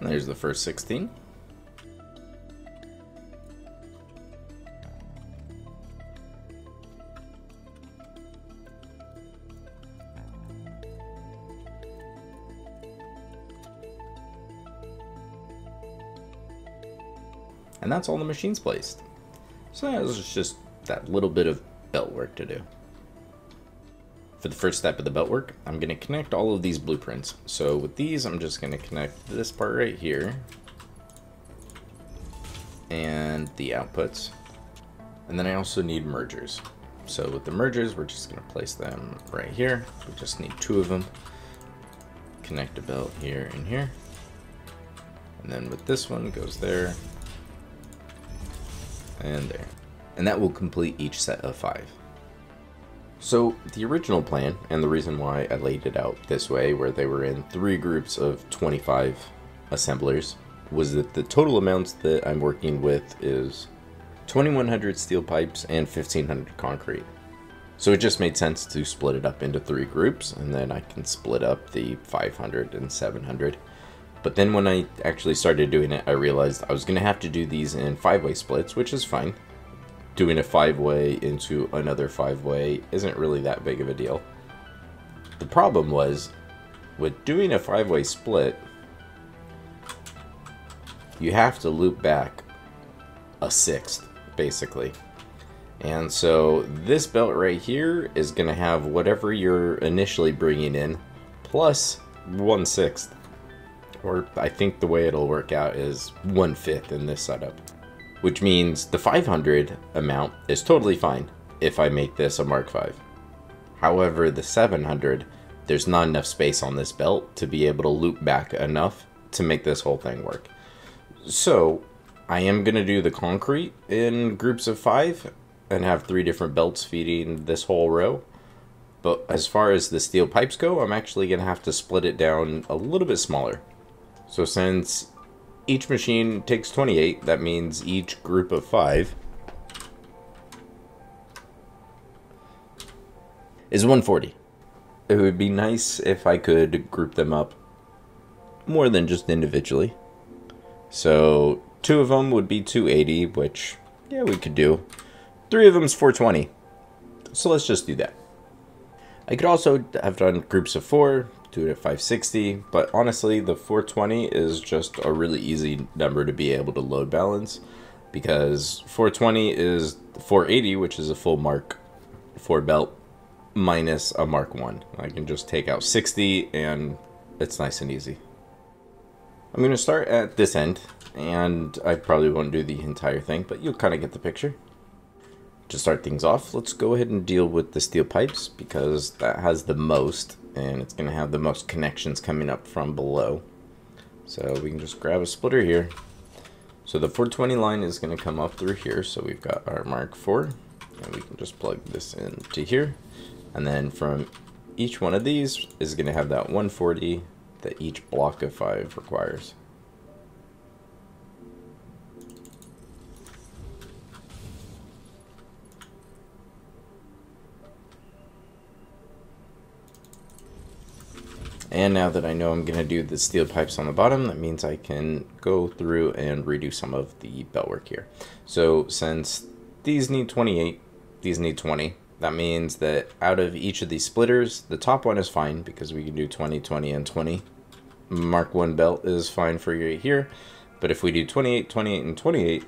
And there's the first 16. And that's all the machines placed. So that was just that little bit of belt work to do. For the first step of the belt work, I'm going to connect all of these blueprints. So with these, I'm just going to connect this part right here and the outputs. And then I also need mergers. So with the mergers, we're just going to place them right here. We just need 2 of them. Connect a belt here and here. And then with this one, goes there and there. And that will complete each set of 5. So the original plan, and the reason why I laid it out this way, where they were in 3 groups of 25 assemblers, was that the total amounts that I'm working with is 2100 steel pipes and 1500 concrete. So it just made sense to split it up into 3 groups, and then I can split up the 500 and 700. But then when I actually started doing it, I realized I was going to have to do these in 5-way splits, which is fine. Doing a 5-way into another 5-way isn't really that big of a deal. The problem was, with doing a 5-way split, you have to loop back a 1/6, basically. And so this belt right here is going to have whatever you're initially bringing in, plus 1/6. Or I think the way it'll work out is 1/5 in this setup. Which means the 500 amount is totally fine if I make this a Mark V. However, the 700 there's not enough space on this belt to be able to loop back enough to make this whole thing work. So I am going to do the concrete in groups of 5 and have 3 different belts feeding this whole row. But as far as the steel pipes go, I'm actually going to have to split it down a little bit smaller. So since each machine takes 28, that means each group of 5 is 140. It would be nice if I could group them up more than just individually. So 2 of them would be 280, which, yeah, we could do. 3 of them is 420. So let's just do that. I could also have done groups of 4, do it at 560, but honestly, the 420 is just a really easy number to be able to load balance, because 420 is 480, which is a full Mark 4 belt, minus a Mark 1. I can just take out 60, and it's nice and easy. I'm going to start at this end, and I probably won't do the entire thing, but you'll kind of get the picture. To start things off, let's go ahead and deal with the steel pipes, because that has the most, and it's going to have the most connections coming up from below. So we can just grab a splitter here. So the 420 line is going to come up through here, so we've got our Mark 4, and we can just plug this into here. And then from each one of these is going to have that 140 that each block of 5 requires. And now that I know I'm going to do the steel pipes on the bottom, that means I can go through and redo some of the belt work here. So since these need 28, these need 20, that means that out of each of these splitters, the top one is fine because we can do 20, 20, and 20. Mark 1 belt is fine for right here, but if we do 28, 28, and 28,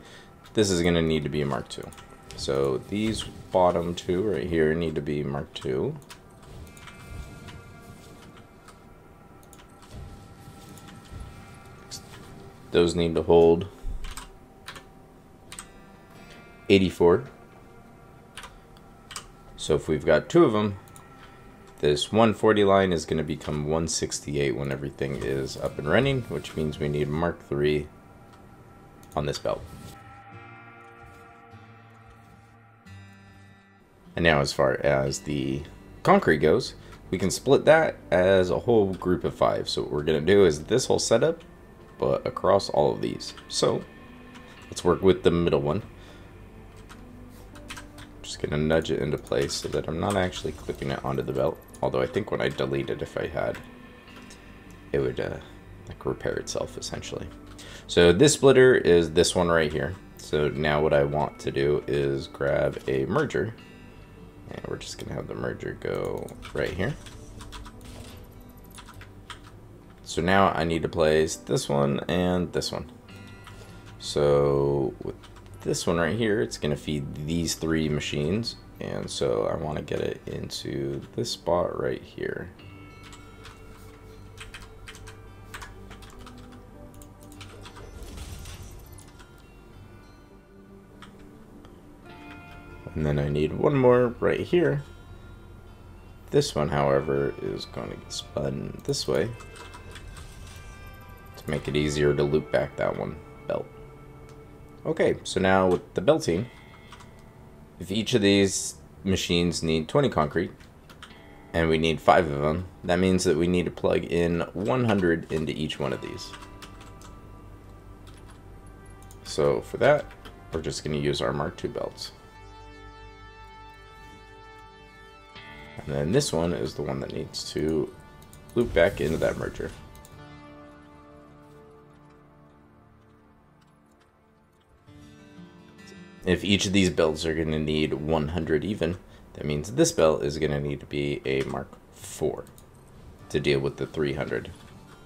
this is going to need to be a Mark 2. So these bottom 2 right here need to be Mark 2. Those need to hold 84. So if we've got 2 of them, this 140 line is going to become 168 when everything is up and running, which means we need Mark 3 on this belt. And now as far as the concrete goes, we can split that as a whole group of 5. So what we're going to do is this whole setup, but across all of these. So let's work with the middle one. Just gonna nudge it into place so that I'm not actually clipping it onto the belt. Although I think when I delete it, if I had, it would like repair itself essentially. So this splitter is this one right here. So now what I want to do is grab a merger, and we're just gonna have the merger go right here. So now I need to place this one and this one. So with this one right here, it's going to feed these 3 machines. And so I want to get it into this spot right here. And then I need one more right here. This one, however, is going to get spun this way, make it easier to loop back that one belt. Okay, so now with the belting, if each of these machines need 20 concrete, and we need 5 of them, that means that we need to plug in 100 into each one of these. So for that, we're just going to use our Mark II belts. And then this one is the one that needs to loop back into that merger. If each of these belts are going to need 100 even, that means this belt is going to need to be a Mark IV to deal with the 300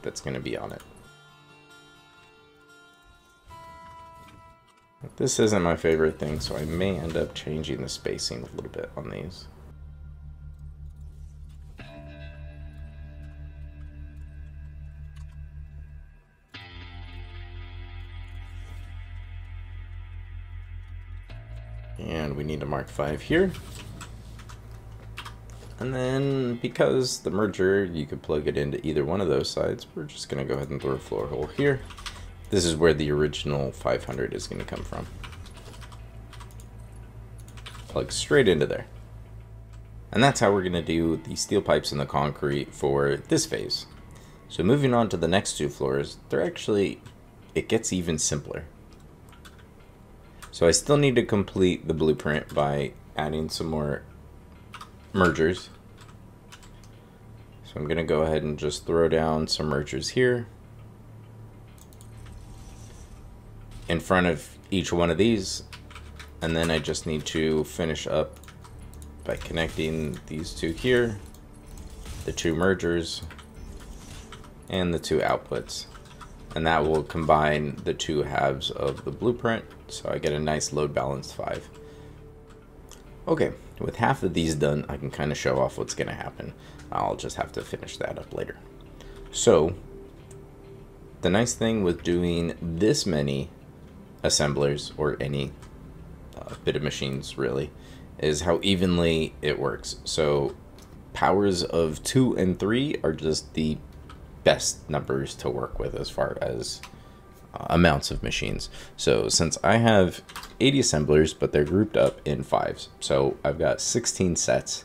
that's going to be on it. This isn't my favorite thing, so I may end up changing the spacing a little bit on these. And we need a Mark V here. And then because the merger, you could plug it into either one of those sides, we're just going to go ahead and throw a floor hole here. This is where the original 500 is going to come from. Plug straight into there. And that's how we're going to do the steel pipes and the concrete for this phase. So moving on to the next two floors, it gets even simpler. So I still need to complete the blueprint by adding some more mergers. So I'm going to go ahead and just throw down some mergers here in front of each one of these, and then I just need to finish up by connecting these two here, the two mergers, and the two outputs, and that will combine the two halves of the blueprint, so I get a nice load balanced 5. Okay, with half of these done, I can kind of show off what's going to happen. I'll just have to finish that up later. So the nice thing with doing this many assemblers, or any bit of machines really, is how evenly it works. So powers of 2 and 3 are just the best numbers to work with as far as amounts of machines. So since I have 80 assemblers, but they're grouped up in 5s, so I've got 16 sets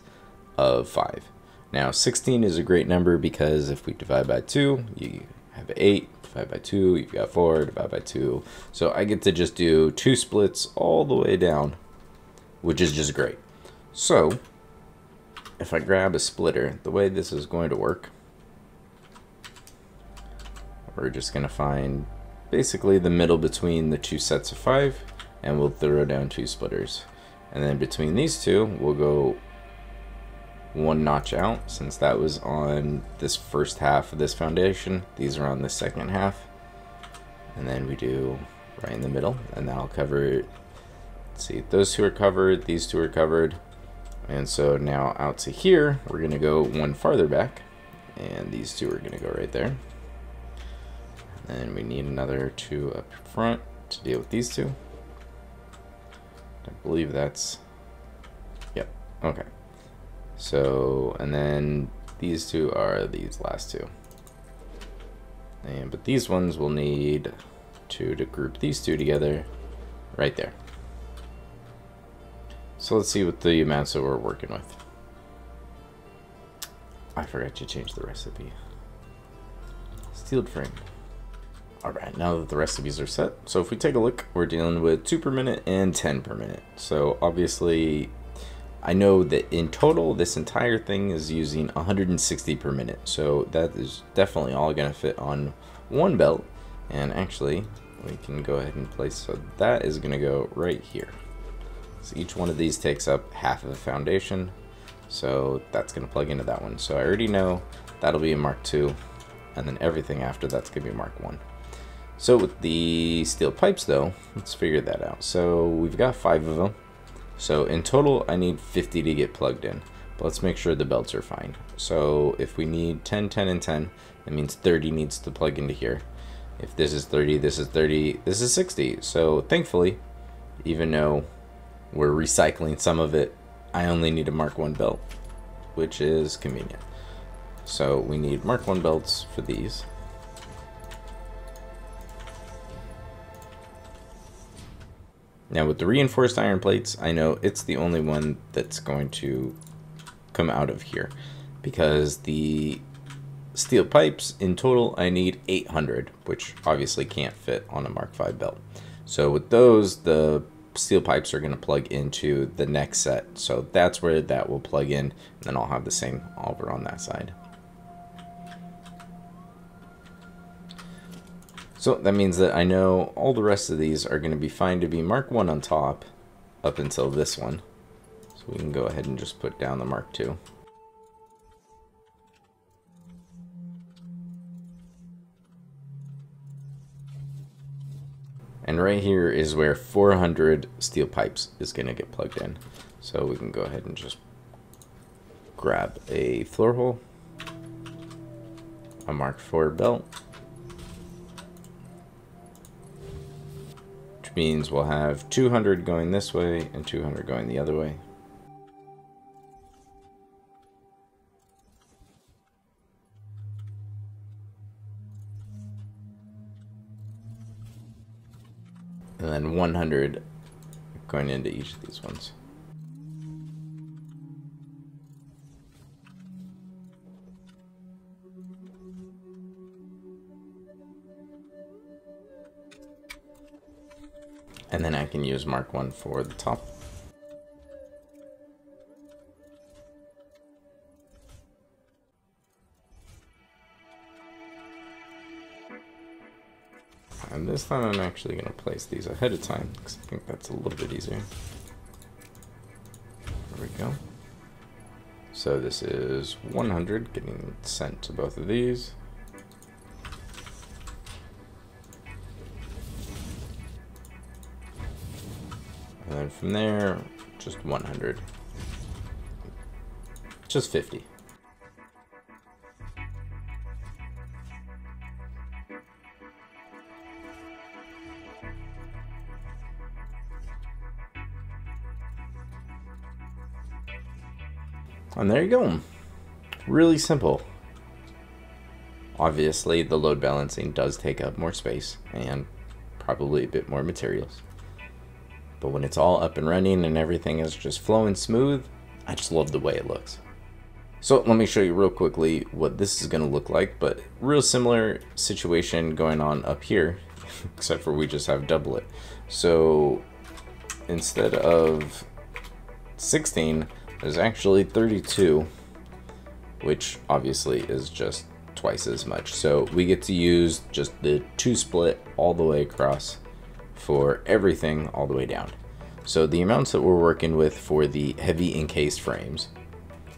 of 5. Now 16 is a great number because if we divide by 2, you have 8, divide by 2, you've got 4, divide by 2. So I get to just do 2 splits all the way down, which is just great. So if I grab a splitter, the way this is going to work, we're just going to find basically the middle between the 2 sets of 5, and we'll throw down 2 splitters. And then between these two, we'll go 1 notch out, since that was on this first half of this foundation. These are on the second half. And then we do right in the middle, and that'll cover, let's see, those two are covered, these two are covered. And so now out to here, we're going to go 1 farther back, and these two are going to go right there. And we need another 2 up front to deal with these two. I believe that's, yep, okay. So, and then these two are these last two. But these ones will need to group these two together right there. So let's see what the amounts that we're working with. I forgot to change the recipe. Steeled frame. Alright, now that the recipes are set, so if we take a look, we're dealing with 2 per minute and 10 per minute. So obviously, I know that in total, this entire thing is using 160 per minute. So that is definitely all going to fit on one belt. And actually, we can go ahead and place, so that is going to go right here. So each one of these takes up half of the foundation. So that's going to plug into that one. So I already know that'll be a Mark II. And then everything after that's going to be Mark I. So with the steel pipes though, let's figure that out. So we've got 5 of them. So in total, I need 50 to get plugged in. But let's make sure the belts are fine. So if we need 10, 10, and 10, that means 30 needs to plug into here. If this is 30, this is 30, this is 60. So thankfully, even though we're recycling some of it, I only need a Mark I belt, which is convenient. So we need Mark I belts for these. Now with the reinforced iron plates, I know it's the only one that's going to come out of here, because the steel pipes in total I need 800, which obviously can't fit on a Mark V belt. So with those, the steel pipes are going to plug into the next set, so that's where that will plug in, and then I'll have the same over on that side. So that means that I know all the rest of these are going to be fine to be Mark I on top up until this one. So we can go ahead and just put down the Mark II. And right here is where 400 steel pipes is going to get plugged in. So we can go ahead and just grab a floor hole, a Mark IV belt, means we'll have 200 going this way and 200 going the other way. and then 100 going into each of these ones. And then I can use Mark 1 for the top. And this time I'm actually going to place these ahead of time because I think that's a little bit easier. There we go. So this is 100 getting sent to both of these. And then from there, just 100. Just 50. And there you go. Really simple. Obviously, the load balancing does take up more space and probably a bit more materials. But when it's all up and running and everything is just flowing smooth, I just love the way it looks. So let me show you real quickly what this is going to look like, but real similar situation going on up here, except for we just have double it. So instead of 16, there's actually 32, which obviously is just twice as much. So we get to use just the 2 split all the way across for everything all the way down. So the amounts that we're working with for the heavy encased frames,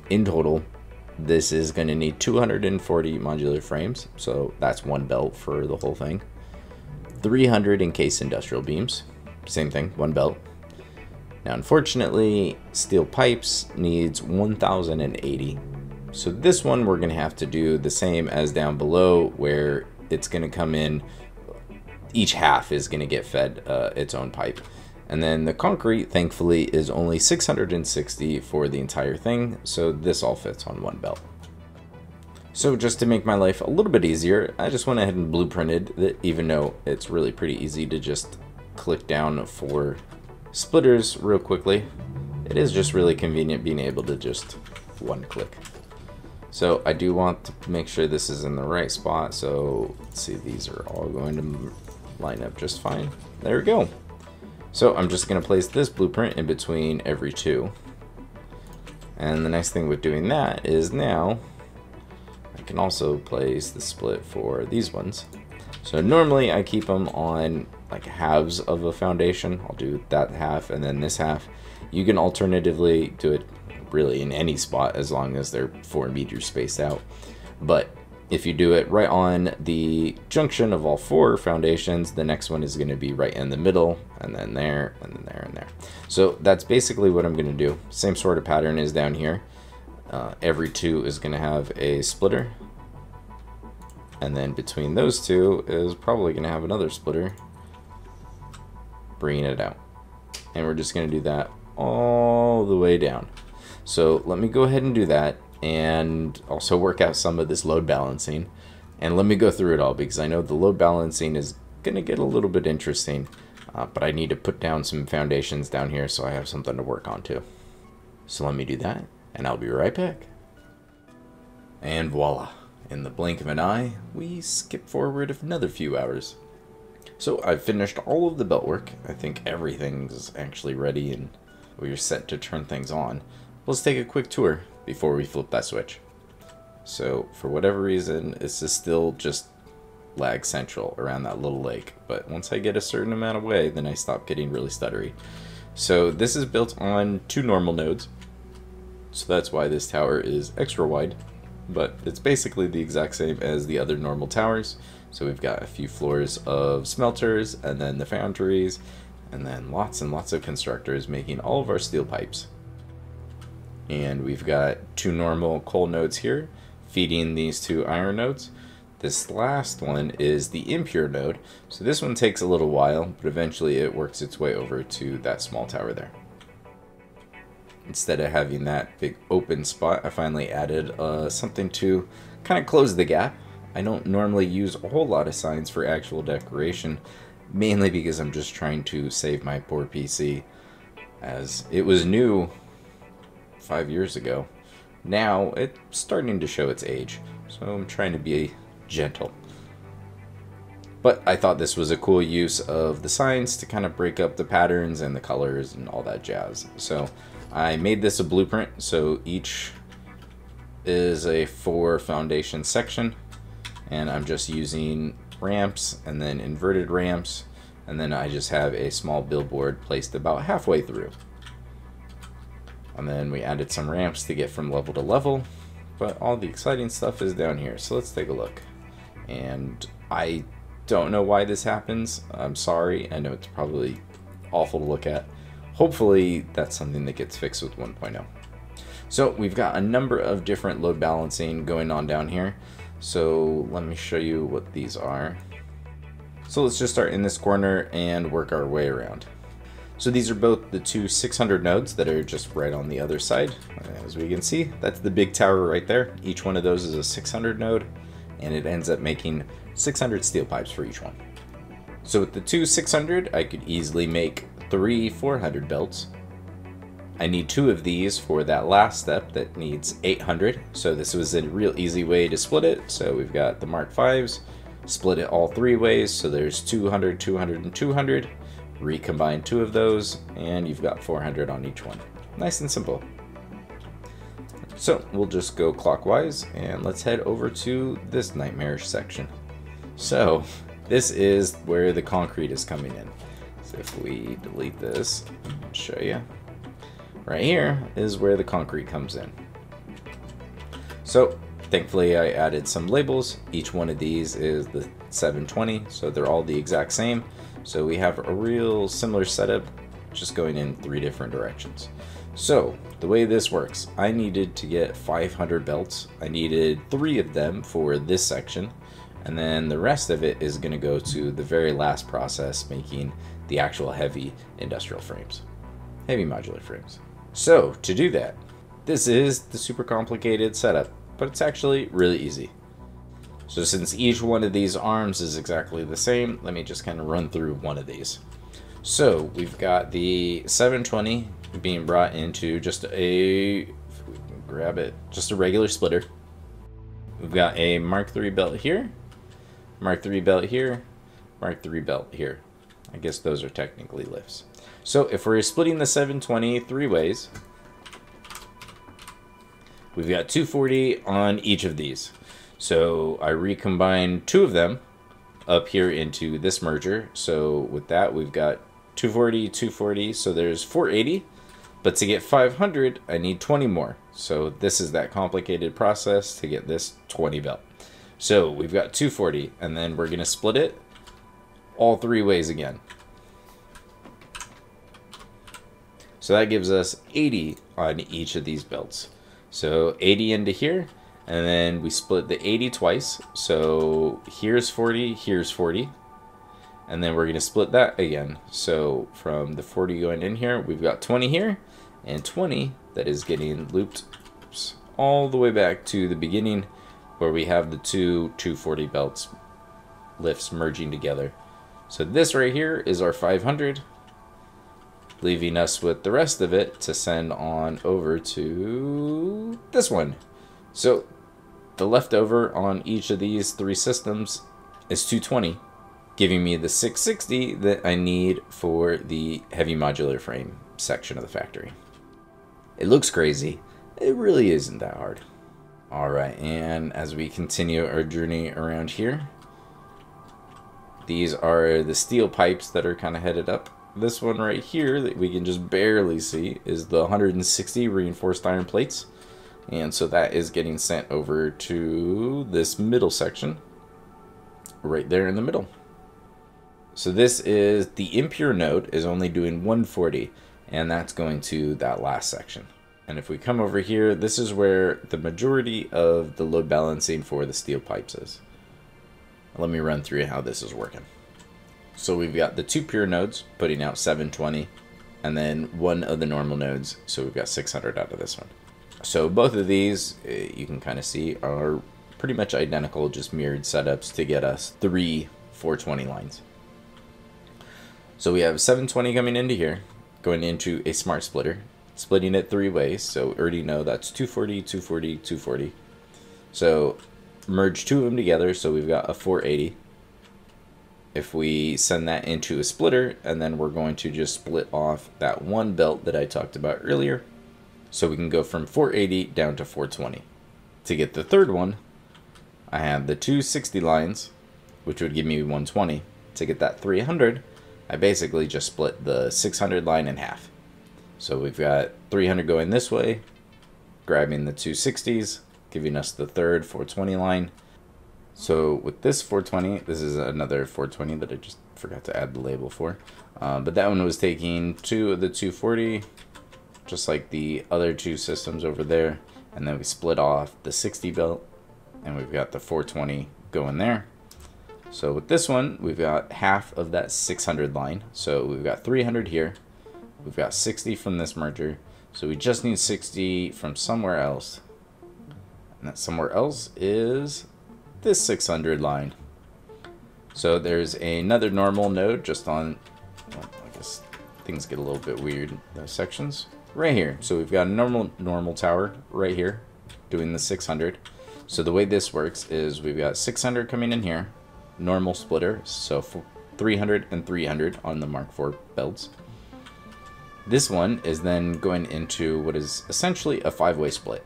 in total, this is going to need 240 modular frames, so that's 1 belt for the whole thing. 300 encased industrial beams, same thing, 1 belt. Now unfortunately, steel pipes needs 1080. So this one we're going to have to do the same as down below, where it's going to come in, each half is going to get fed its own pipe. And then the concrete, thankfully, is only 660 for the entire thing, so this all fits on 1 belt. So just to make my life a little bit easier, I just went ahead and blueprinted that, even though it's really pretty easy to just click down for splitters real quickly. It is just really convenient being able to just 1 click. So I do want to make sure this is in the right spot, so let's see, these are all going to line up just fine. There we go. So I'm just going to place this blueprint in between every 2. And the nice thing with doing that is now I can also place the split for these ones. So normally I keep them on like halves of a foundation. I'll do that half and then this half. You can alternatively do it really in any spot as long as they're 4 meters spaced out. But if you do it right on the junction of all 4 foundations, the next one is going to be right in the middle, and then there, and then there, and there. So that's basically what I'm going to do. Same sort of pattern is down here. Every 2 is going to have a splitter. And then between those 2 is probably going to have another splitter, bringing it out. And we're just going to do that all the way down. So let me go ahead and do that, and also work out some of this load balancing, and let me go through it all, because I know the load balancing is gonna get a little bit interesting, but I need to put down some foundations down here so I have something to work on too. So let me do that, and I'll be right back. And voila, in the blink of an eye, we skip forward another few hours. So I've finished all of the belt work. I think everything's actually ready and we're set to turn things on. Let's take a quick tour before we flip that switch. So for whatever reason, this is still just lag central around that little lake, but once I get a certain amount away, then I stop getting really stuttery. So this is built on 2 normal nodes, so that's why this tower is extra wide, but it's basically the exact same as the other normal towers. So we've got a few floors of smelters, and then the foundries, and then lots and lots of constructors making all of our steel pipes. And we've got 2 normal coal nodes here feeding these 2 iron nodes. This last one is the impure node, so this one takes a little while, but eventually it works its way over to that small tower there. Instead of having that big open spot, I finally added something to kind of close the gap. I don't normally use a whole lot of signs for actual decoration, mainly because I'm just trying to save my poor PC, as it was new 5 years ago. Now it's starting to show its age, so I'm trying to be gentle. But I thought this was a cool use of the signs to kind of break up the patterns and the colors and all that jazz. So I made this a blueprint, so each is a 4 foundation section, and I'm just using ramps and then inverted ramps, and then I just have a small billboard placed about halfway through. And then we added some ramps to get from level to level, but all the exciting stuff is down here. So let's take a look. And I don't know why this happens. I'm sorry. I know it's probably awful to look at. Hopefully that's something that gets fixed with 1.0. So we've got a number of different load balancing going on down here. So let me show you what these are. So let's just start in this corner and work our way around. So these are both the two 600 nodes that are just right on the other side. As we can see, that's the big tower right there. Each one of those is a 600 node, and it ends up making 600 steel pipes for each one. So with the two 600, I could easily make 3 400 belts. I need 2 of these for that last step that needs 800. So this was a real easy way to split it. So we've got the Mark 5s, split it all 3 ways. So there's 200, 200, and 200. Recombine 2 of those, and you've got 400 on each one. Nice and simple. So we'll just go clockwise, and let's head over to this nightmarish section. So this is where the concrete is coming in. So if we delete this, I'll show you. Right here is where the concrete comes in. So thankfully I added some labels. Each one of these is the 720, so they're all the exact same. So we have a real similar setup, just going in 3 different directions. So the way this works, I needed to get 500 belts. I needed 3 of them for this section, and then the rest of it is going to go to the very last process, making the actual heavy industrial frames, heavy modular frames. So to do that, this is the super complicated setup, but it's actually really easy. So since each one of these arms is exactly the same, let me just kind of run through one of these. So we've got the 720 being brought into just a, if we can grab it, just a regular splitter. We've got a Mark III belt here, Mark III belt here, Mark III belt here. I guess those are technically lifts. So if we're splitting the 720 3 ways, we've got 240 on each of these. So I recombine 2 of them up here into this merger. So with that, we've got 240, 240, so there's 480. But to get 500, I need 20 more. So this is that complicated process to get this 20 belt. So we've got 240, and then we're going to split it all 3 ways again. So that gives us 80 on each of these belts. So 80 into here. And then we split the 80 twice. So here's 40, here's 40. And then we're going to split that again. So from the 40 going in here, we've got 20 here and 20 that is getting looped all the way back to the beginning where we have the 240 belts lifts merging together. So this right here is our 500, leaving us with the rest of it to send on over to this one. So the leftover on each of these 3 systems is 220, giving me the 660 that I need for the heavy modular frame section of the factory. It looks crazy. It really isn't that hard. Alright, and as we continue our journey around here, these are the steel pipes that are kind of headed up. This one right here that we can just barely see is the 160 reinforced iron plates. And so that is getting sent over to this middle section, right there in the middle. So this is the impure node is only doing 140, and that's going to that last section. And if we come over here, this is where the majority of the load balancing for the steel pipes is. Let me run through how this is working. So we've got the 2 pure nodes putting out 720, and then 1 of the normal nodes, so we've got 600 out of this one. So both of these, you can kind of see, are pretty much identical, just mirrored setups to get us 3 420 lines. So we have 720 coming into here, going into a smart splitter, splitting it 3 ways. So we already know that's 240, 240, 240. So merge 2 of them together, so we've got a 480. If we send that into a splitter, and then we're going to just split off that one belt that I talked about earlier, so we can go from 480 down to 420. To get the third one, I have the 260 lines, which would give me 120. To get that 300, I basically just split the 600 line in half. So we've got 300 going this way, grabbing the 260s, giving us the third 420 line. So with this 420, this is another 420 that I just forgot to add the label for. But that one was taking 2 of the 240, just like the other 2 systems over there. And then we split off the 60 belt, and we've got the 420 going there. So with this one, we've got half of that 600 line. So we've got 300 here. We've got 60 from this merger. So we just need 60 from somewhere else. And that somewhere else is this 600 line. So there's another normal node just on, well, I guess things get a little bit weird in those sections. Right here. So we've got a normal tower right here doing the 600. So the way this works is we've got 600 coming in here, normal splitter, so 300 and 300 on the Mark IV belts. This one is then going into what is essentially a 5-way split.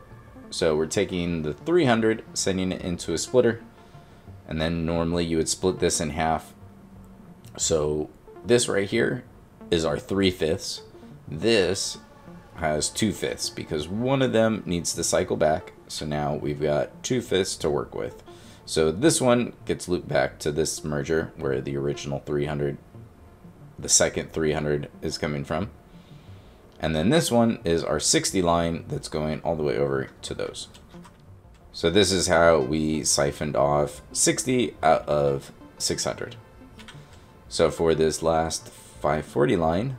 So we're taking the 300, sending it into a splitter, and then normally you would split this in half. So this right here is our 3/5. This has 2/5 because one of them needs to cycle back. So now we've got 2/5 to work with. So this one gets looped back to this merger where the original 300, the second 300 is coming from. And then this one is our 60 line that's going all the way over to those. So this is how we siphoned off 60 out of 600. So for this last 540 line,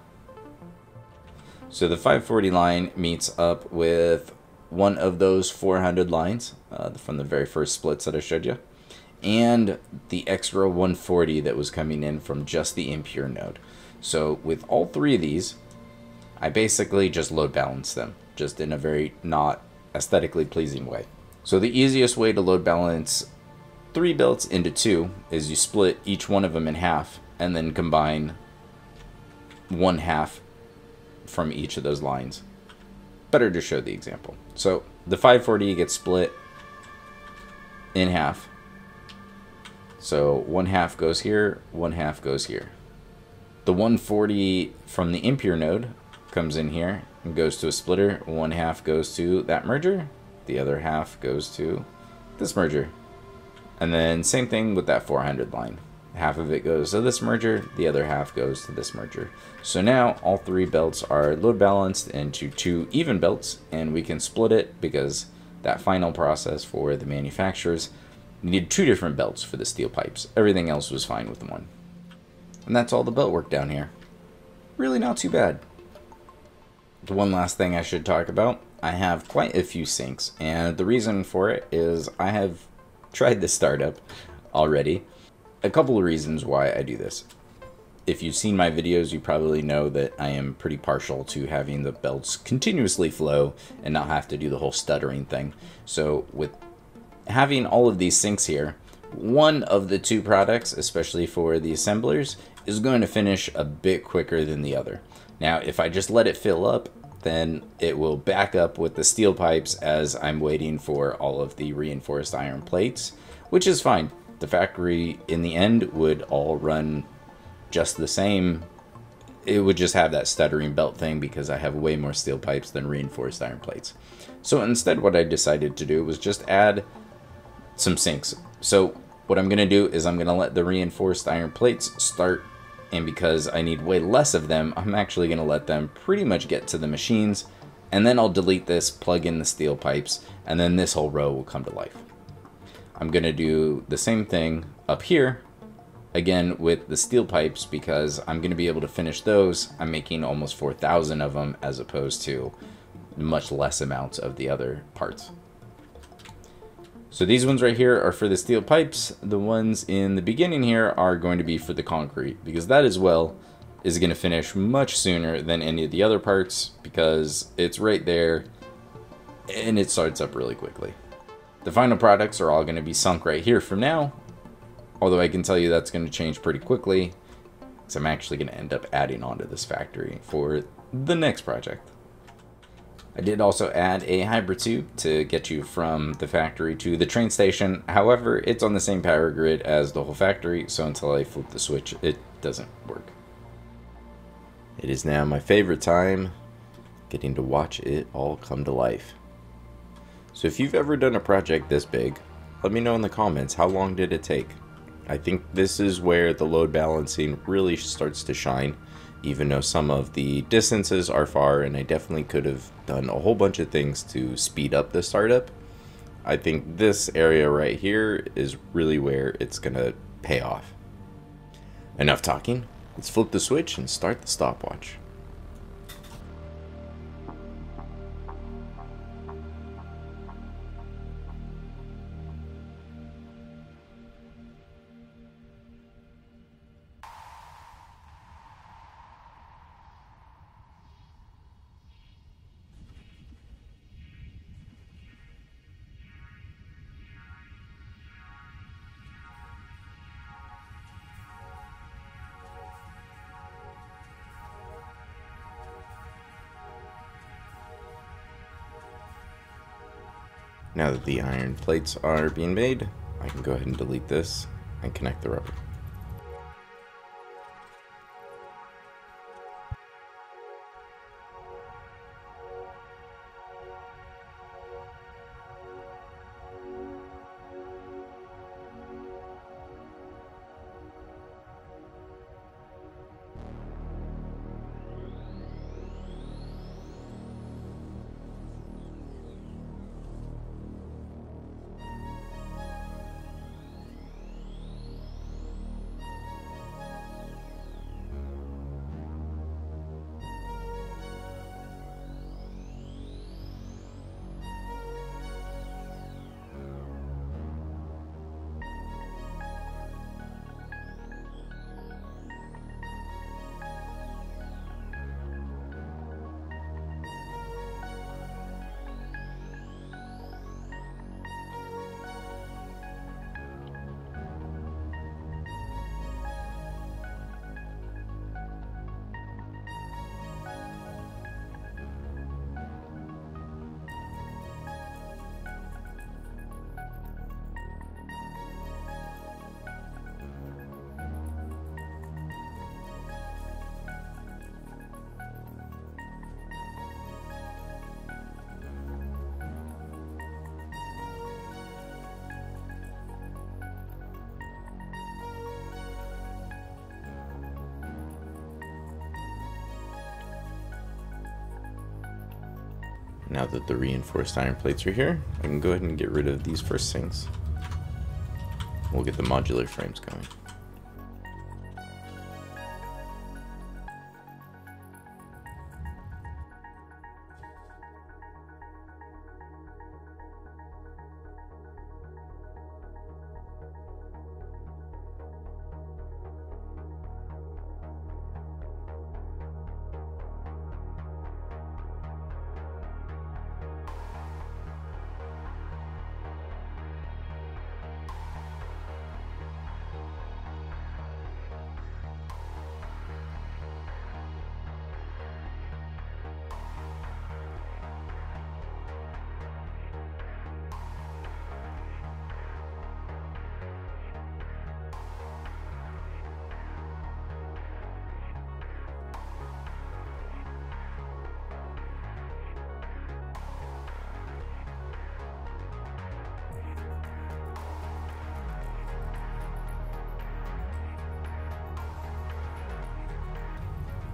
so the 540 line meets up with one of those 400 lines from the very first splits that I showed you, and the extra 140 that was coming in from just the impure node. So with all 3 of these, I basically just load balance them, just in a very not aesthetically pleasing way. So the easiest way to load balance 3 belts into 2 is you split each one of them in half and then combine 1/2 from each of those lines. Better to show the example. So the 540 gets split in half. So 1/2 goes here, 1/2 goes here. The 140 from the impure node comes in here and goes to a splitter. 1/2 goes to that merger. The other half goes to this merger. And then same thing with that 400 line. Half of it goes to this merger, the other half goes to this merger. So now all 3 belts are load balanced into 2 even belts, and we can split it because that final process for the manufacturers needed 2 different belts for the steel pipes. Everything else was fine with 1. And that's all the belt work down here. Really not too bad. The one last thing I should talk about, I have quite a few sinks, and the reason for it is I have tried this startup already. A couple of reasons why I do this. If you've seen my videos, you probably know that I am pretty partial to having the belts continuously flow and not have to do the whole stuttering thing. So with having all of these sinks here, one of the 2 products, especially for the assemblers, is going to finish a bit quicker than the other. Now, if I just let it fill up, then it will back up with the steel pipes as I'm waiting for all of the reinforced iron plates, which is fine. The factory in the end would all run just the same. It would just have that stuttering belt thing because I have way more steel pipes than reinforced iron plates. So instead what I decided to do was just add some sinks. So what I'm going to do is I'm going to let the reinforced iron plates start, and because I need way less of them, I'm actually going to let them pretty much get to the machines, and then I'll delete this, plug in the steel pipes, and then this whole row will come to life. I'm going to do the same thing up here, again with the steel pipes, because I'm going to be able to finish those. I'm making almost 4,000 of them as opposed to much less amounts of the other parts. So these ones right here are for the steel pipes. The ones in the beginning here are going to be for the concrete, because that as well is going to finish much sooner than any of the other parts because it's right there and it starts up really quickly. The final products are all going to be sunk right here from now, although I can tell you that's going to change pretty quickly because I'm actually going to end up adding onto this factory for the next project. I did also add a hybrid tube to get you from the factory to the train station. However, it's on the same power grid as the whole factory, so until I flip the switch, it doesn't work. It is now my favorite time, getting to watch it all come to life. So if you've ever done a project this big, let me know in the comments, how long did it take? I think this is where the load balancing really starts to shine, even though some of the distances are far, and I definitely could have done a whole bunch of things to speed up the startup. I think this area right here is really where it's gonna pay off. Enough talking, let's flip the switch and start the stopwatch. Now that the iron plates are being made, I can go ahead and delete this and connect the rubber. Now that the reinforced iron plates are here, I can go ahead and get rid of these first sinks. We'll get the modular frames going.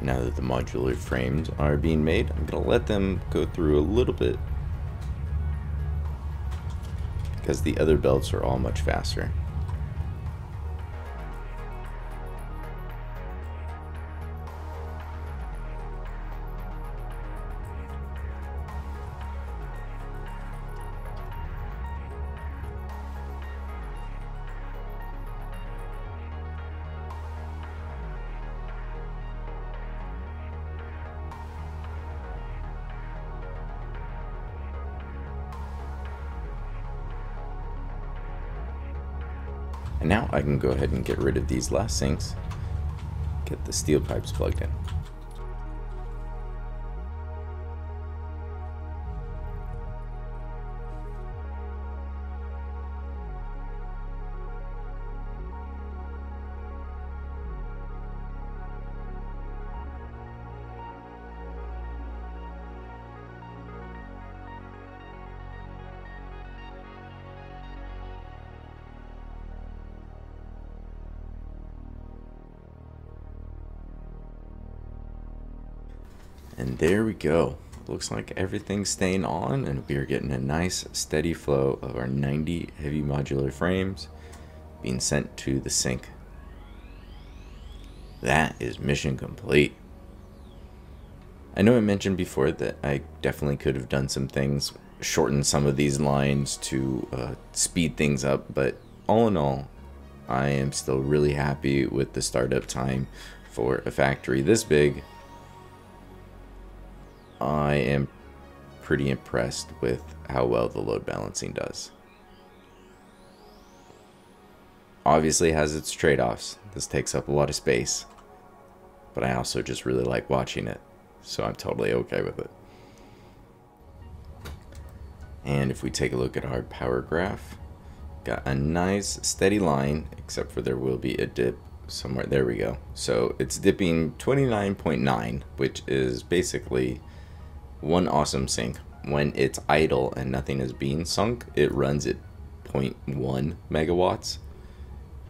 Now that the modular frames are being made, I'm going to let them go through a little bit because the other belts are all much faster. And now I can go ahead and get rid of these last sinks, get the steel pipes plugged in. And there we go. Looks like everything's staying on, and we are getting a nice steady flow of our 90 heavy modular frames being sent to the sink. That is mission complete. I know I mentioned before that I definitely could have done some things, shortened some of these lines to speed things up, but all in all, I am still really happy with the startup time for a factory this big. I am pretty impressed with how well the load balancing does. Obviously it has its trade-offs. This takes up a lot of space, but I also just really like watching it, so I'm totally okay with it. And if we take a look at our power graph, got a nice steady line, except for there will be a dip somewhere. There we go. So it's dipping 29.9, which is basically one awesome sink. When it's idle and nothing is being sunk, it runs at 0.1 megawatts,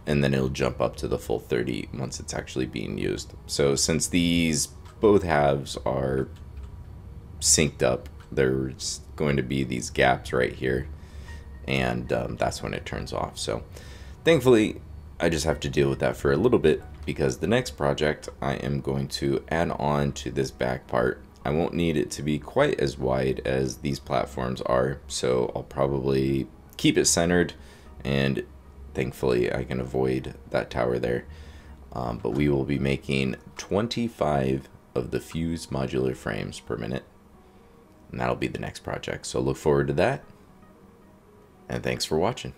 and then it'll jump up to the full 30 once it's actually being used. So since these both halves are synced up, there's going to be these gaps right here, and that's when it turns off. So thankfully I just have to deal with that for a little bit, because the next project I am going to add on to this back part. I won't need it to be quite as wide as these platforms are, so I'll probably keep it centered, and thankfully I can avoid that tower there. But we will be making 25 of the fuse modular frames per minute, and that'll be the next project. So look forward to that, and thanks for watching.